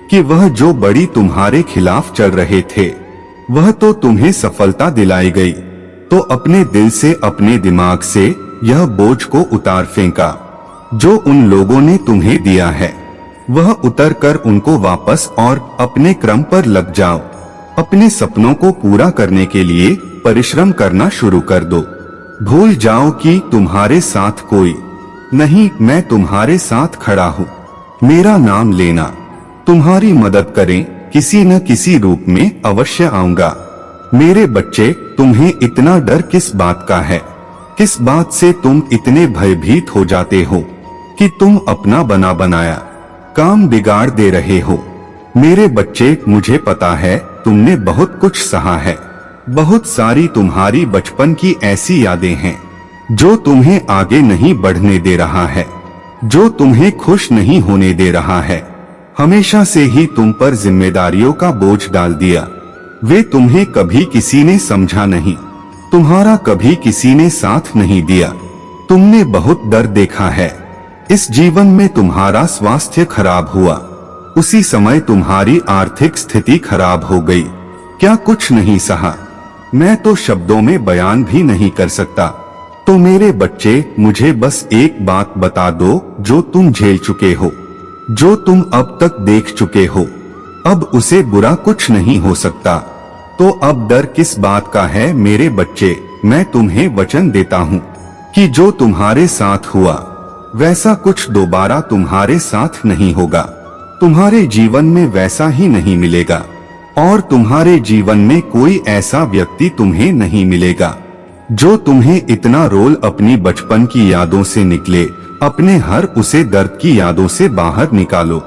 कि वह जो बड़ी तुम्हारे खिलाफ चल रहे थे वह तो तुम्हें सफलता दिलाई गई। तो अपने दिल से, अपने दिमाग से यह बोझ को उतार फेंका जो उन लोगों ने तुम्हें दिया है। वह उतर कर उनको वापस और अपने क्रम पर लग जाओ। अपने सपनों को पूरा करने के लिए परिश्रम करना शुरू कर दो। भूल जाओ कि तुम्हारे साथ कोई नहीं, मैं तुम्हारे साथ खड़ा हूँ। मेरा नाम लेना, तुम्हारी मदद करें, किसी न किसी रूप में अवश्य आऊंगा। मेरे बच्चे, तुम्हें इतना डर किस बात का है? किस बात से तुम इतने भयभीत हो जाते हो कि तुम अपना बना बनाया काम बिगाड़ दे रहे हो? मेरे बच्चे, मुझे पता है तुमने बहुत कुछ सहा है। बहुत सारी तुम्हारी बचपन की ऐसी यादें हैं जो तुम्हें आगे नहीं बढ़ने दे रहा है, जो तुम्हें खुश नहीं होने दे रहा है। हमेशा से ही तुम पर जिम्मेदारियों का बोझ डाल दिया। वे तुम्हें कभी किसी ने समझा नहीं, तुम्हारा कभी किसी ने साथ नहीं दिया। तुमने बहुत दर्द देखा है। इस जीवन में तुम्हारा स्वास्थ्य खराब हुआ, उसी समय तुम्हारी आर्थिक स्थिति खराब हो गई। क्या कुछ नहीं सहा? मैं तो शब्दों में बयान भी नहीं कर सकता। तो मेरे बच्चे, मुझे बस एक बात बता दो जो तुम झेल चुके हो, जो तुम अब तक देख चुके हो। अब उसे बुरा कुछ नहीं हो सकता। तो अब डर किस बात का है मेरे बच्चे? मैं तुम्हें वचन देता हूँ कि जो तुम्हारे साथ हुआ वैसा कुछ दोबारा तुम्हारे साथ नहीं होगा। तुम्हारे जीवन में वैसा ही नहीं मिलेगा, और तुम्हारे जीवन में कोई ऐसा व्यक्ति तुम्हें नहीं मिलेगा जो तुम्हें इतना रोल अपनी बचपन की यादों से निकले। अपने हर उसे दर्द की यादों से बाहर निकालो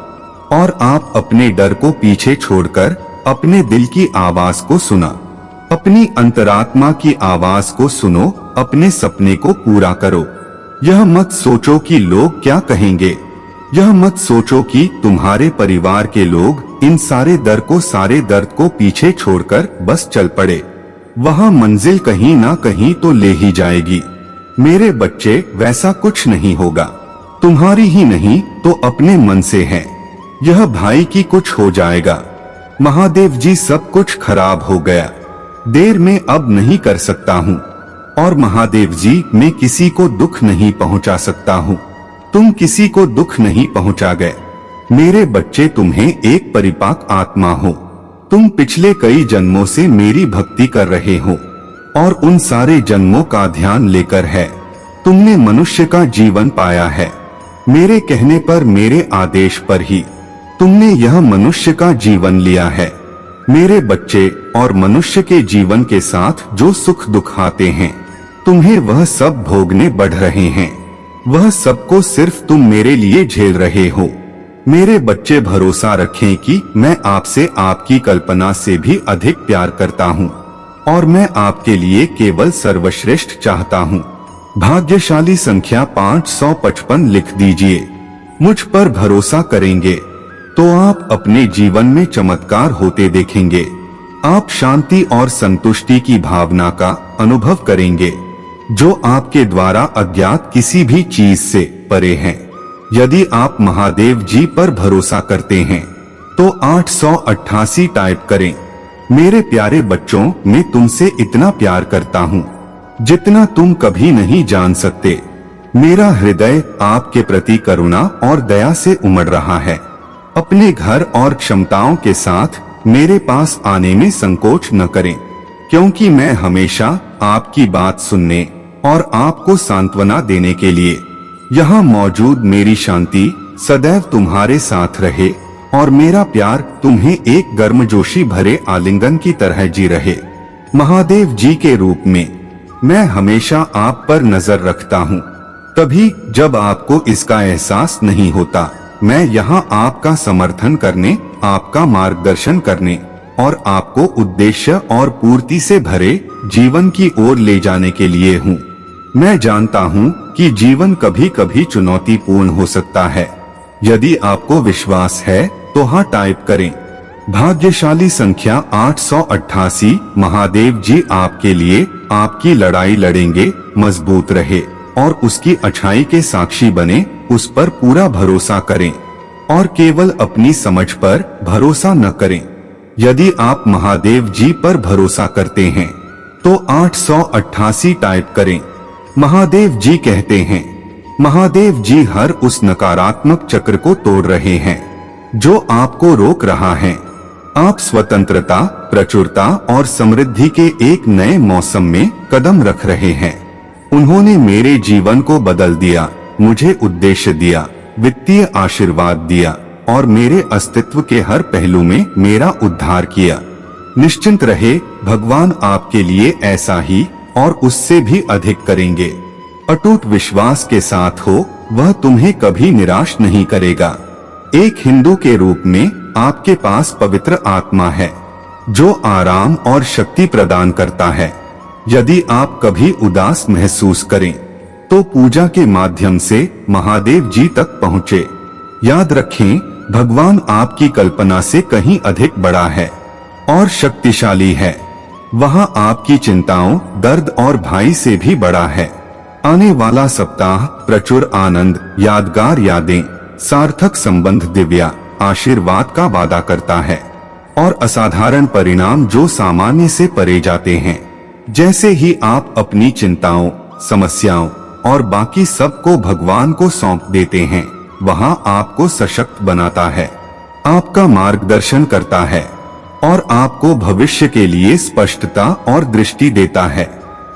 और आप अपने डर को पीछे छोड़कर अपने दिल की आवाज को सुना, अपनी अंतरात्मा की आवाज को सुनो, अपने सपने को पूरा करो। यह मत सोचो कि लोग क्या कहेंगे, यह मत सोचो कि तुम्हारे परिवार के लोग इन सारे दर्द को पीछे छोड़कर बस चल पड़े। वहाँ मंजिल कहीं ना कहीं तो ले ही जाएगी। मेरे बच्चे, वैसा कुछ नहीं होगा। तुम्हारी ही नहीं तो अपने मन से है। यह भाई की कुछ हो जाएगा। महादेव जी, सब कुछ खराब हो गया, देर में अब नहीं कर सकता हूँ। और महादेव जी, मैं किसी को दुख नहीं पहुँचा सकता हूँ। तुम किसी को दुख नहीं पहुँचा गए। मेरे बच्चे, तुम्हें एक परिपाक आत्मा हो। तुम पिछले कई जन्मों से मेरी भक्ति कर रहे हो और उन सारे जन्मों का ध्यान लेकर है तुमने मनुष्य का जीवन पाया है। मेरे कहने पर, मेरे आदेश पर ही तुमने यह मनुष्य का जीवन लिया है। मेरे बच्चे, और मनुष्य के जीवन के साथ जो सुख दुख आते हैं तुम्हें वह सब भोगने बढ़ रहे हैं। वह सबको सिर्फ तुम मेरे लिए झेल रहे हो। मेरे बच्चे, भरोसा रखें कि मैं आपसे आपकी कल्पना से भी अधिक प्यार करता हूँ और मैं आपके लिए केवल सर्वश्रेष्ठ चाहता हूँ। भाग्यशाली संख्या 555 लिख दीजिए। मुझ पर भरोसा करेंगे तो आप अपने जीवन में चमत्कार होते देखेंगे। आप शांति और संतुष्टि की भावना का अनुभव करेंगे जो आपके द्वारा अज्ञात किसी भी चीज से परे है। यदि आप महादेव जी पर भरोसा करते हैं तो 888 टाइप करें। मेरे प्यारे बच्चों, मैं तुमसे इतना प्यार करता हूँ जितना तुम कभी नहीं जान सकते। मेरा हृदय आपके प्रति करुणा और दया से उमड़ रहा है। अपने घर और क्षमताओं के साथ मेरे पास आने में संकोच न करें, क्योंकि मैं हमेशा आपकी बात सुनने और आपको सांत्वना देने के लिए यहाँ मौजूद। मेरी शांति सदैव तुम्हारे साथ रहे और मेरा प्यार तुम्हें एक गर्मजोशी भरे आलिंगन की तरह जी रहे। महादेव जी के रूप में मैं हमेशा आप पर नजर रखता हूँ। तभी जब आपको इसका एहसास नहीं होता, मैं यहाँ आपका समर्थन करने, आपका मार्गदर्शन करने और आपको उद्देश्य और पूर्ति से भरे जीवन की ओर ले जाने के लिए हूँ। मैं जानता हूँ कि जीवन कभी कभी चुनौतीपूर्ण हो सकता है। यदि आपको विश्वास है तो हाँ टाइप करें। भाग्यशाली संख्या 888। महादेव जी आपके लिए आपकी लड़ाई लड़ेंगे। मजबूत रहे और उसकी अच्छाई के साक्षी बने। उस पर पूरा भरोसा करें और केवल अपनी समझ पर भरोसा न करें। यदि आप महादेव जी पर भरोसा करते हैं तो 888 टाइप करें। महादेव जी कहते हैं, महादेव जी हर उस नकारात्मक चक्र को तोड़ रहे हैं जो आपको रोक रहा है। आप स्वतंत्रता, प्रचुरता और समृद्धि के एक नए मौसम में कदम रख रहे हैं। उन्होंने मेरे जीवन को बदल दिया, मुझे उद्देश्य दिया, वित्तीय आशीर्वाद दिया और मेरे अस्तित्व के हर पहलू में मेरा उद्धार किया। निश्चिंत रहे, भगवान आपके लिए ऐसा ही और उससे भी अधिक करेंगे। अटूट विश्वास के साथ हो, वह तुम्हें कभी निराश नहीं करेगा। एक हिंदू के रूप में आपके पास पवित्र आत्मा है जो आराम और शक्ति प्रदान करता है। यदि आप कभी उदास महसूस करें तो पूजा के माध्यम से महादेव जी तक पहुँचे। याद रखें, भगवान आपकी कल्पना से कहीं अधिक बड़ा है और शक्तिशाली है। वहाँ आपकी चिंताओं, दर्द और भय से भी बड़ा है। आने वाला सप्ताह प्रचुर आनंद, यादगार यादें, सार्थक संबंध, दिव्या आशीर्वाद का वादा करता है और असाधारण परिणाम जो सामान्य से परे जाते हैं। जैसे ही आप अपनी चिंताओं, समस्याओं और बाकी सब को भगवान को सौंप देते हैं, वहाँ आपको सशक्त बनाता है, आपका मार्गदर्शन करता है और आपको भविष्य के लिए स्पष्टता और दृष्टि देता है।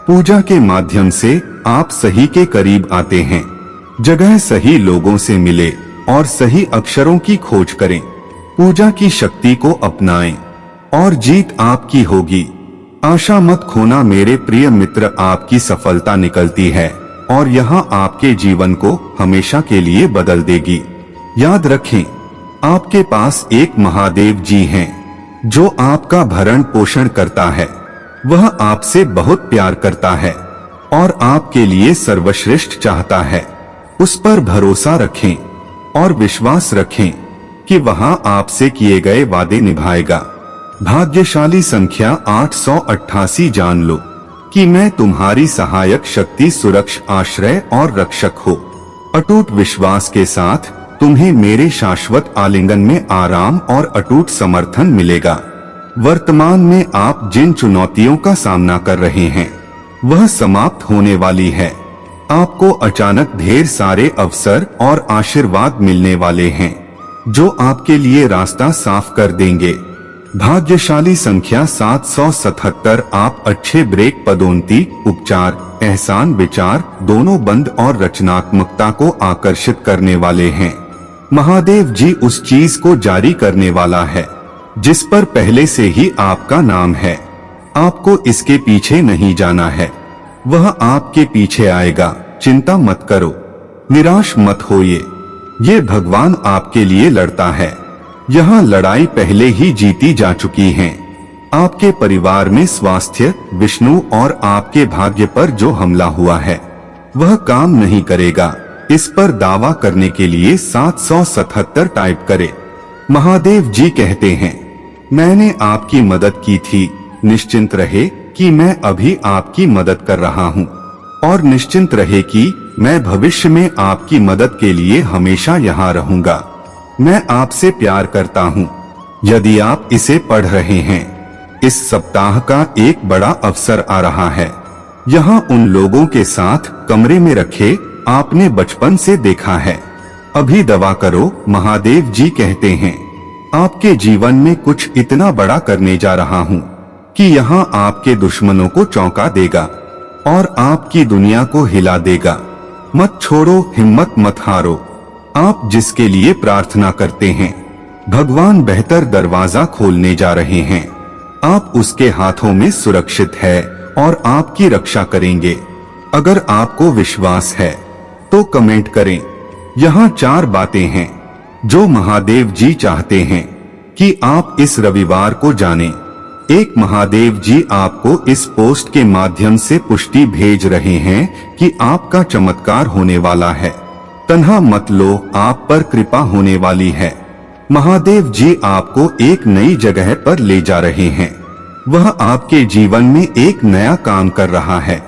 पूजा के माध्यम से आप सही के करीब आते हैं। जगह सही लोगों से मिले और सही अक्षरों की खोज करें। पूजा की शक्ति को अपनाएं और जीत आपकी होगी। आशा मत खोना मेरे प्रिय मित्र, आपकी सफलता निकलती है और यहाँ आपके जीवन को हमेशा के लिए बदल देगी। याद रखें, आपके पास एक महादेव जी हैं जो आपका भरण पोषण करता है। वह आपसे बहुत प्यार करता है और आपके लिए सर्वश्रेष्ठ चाहता है। उस पर भरोसा रखें और विश्वास रखें कि वह आपसे किए गए वादे निभाएगा। भाग्यशाली संख्या 888। जान लो कि मैं तुम्हारी सहायक शक्ति, सुरक्षा, आश्रय और रक्षक हो। अटूट विश्वास के साथ तुम्हें मेरे शाश्वत आलिंगन में आराम और अटूट समर्थन मिलेगा। वर्तमान में आप जिन चुनौतियों का सामना कर रहे हैं वह समाप्त होने वाली है। आपको अचानक ढेर सारे अवसर और आशीर्वाद मिलने वाले हैं जो आपके लिए रास्ता साफ कर देंगे। भाग्यशाली संख्या 777। आप अच्छे ब्रेक, पदोन्नति, उपचार, एहसान, विचार दोनों बंद और रचनात्मकता को आकर्षित करने वाले हैं। महादेव जी उस चीज को जारी करने वाला है जिस पर पहले से ही आपका नाम है। आपको इसके पीछे नहीं जाना है, वह आपके पीछे आएगा। चिंता मत करो, निराश मत होइए, ये भगवान आपके लिए लड़ता है। यह लड़ाई पहले ही जीती जा चुकी है। आपके परिवार में स्वास्थ्य, विष्णु और आपके भाग्य पर जो हमला हुआ है वह काम नहीं करेगा। इस पर दावा करने के लिए 777 टाइप करे। महादेव जी कहते हैं, मैंने आपकी मदद की थी, निश्चिंत रहे कि मैं अभी आपकी मदद कर रहा हूँ, और निश्चिंत रहे कि मैं भविष्य में आपकी मदद के लिए हमेशा यहाँ रहूंगा। मैं आपसे प्यार करता हूँ। यदि आप इसे पढ़ रहे हैं, इस सप्ताह का एक बड़ा अवसर आ रहा है। यहाँ उन लोगों के साथ कमरे में रखे आपने बचपन से देखा है। अभी दवा करो। महादेव जी कहते हैं, आपके जीवन में कुछ इतना बड़ा करने जा रहा हूँ कि यहाँ आपके दुश्मनों को चौंका देगा और आपकी दुनिया को हिला देगा। मत छोड़ो, हिम्मत मत हारो। आप जिसके लिए प्रार्थना करते हैं, भगवान बेहतर दरवाजा खोलने जा रहे हैं। आप उसके हाथों में सुरक्षित है और आपकी रक्षा करेंगे। अगर आपको विश्वास है तो कमेंट करें। यहाँ 4 बातें हैं जो महादेव जी चाहते हैं कि आप इस रविवार को जानें। 1, महादेव जी आपको इस पोस्ट के माध्यम से पुष्टि भेज रहे हैं कि आपका चमत्कार होने वाला है। तन्हा मत लो, आप पर कृपा होने वाली है। महादेव जी आपको एक नई जगह पर ले जा रहे हैं। वह आपके जीवन में एक नया काम कर रहा है।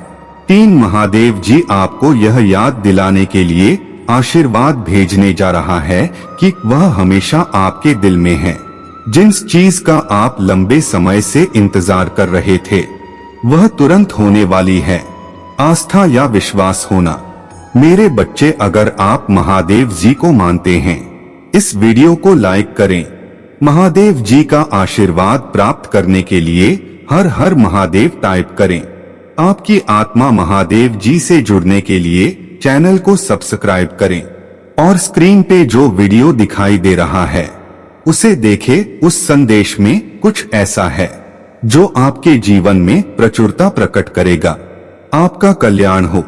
3, महादेव जी आपको यह याद दिलाने के लिए आशीर्वाद भेजने जा रहा है कि वह हमेशा आपके दिल में है। जिस चीज का आप लंबे समय से इंतजार कर रहे थे, वह तुरंत होने वाली है। आस्था या विश्वास होना। मेरे बच्चे, अगर आप महादेव जी को मानते हैं, इस वीडियो को लाइक करें। महादेव जी का आशीर्वाद प्राप्त करने के लिए हर हर महादेव टाइप करें। आपकी आत्मा महादेव जी से जुड़ने के लिए चैनल को सब्सक्राइब करें और स्क्रीन पे जो वीडियो दिखाई दे रहा है उसे देखें। उस संदेश में कुछ ऐसा है जो आपके जीवन में प्रचुरता प्रकट करेगा। आपका कल्याण हो।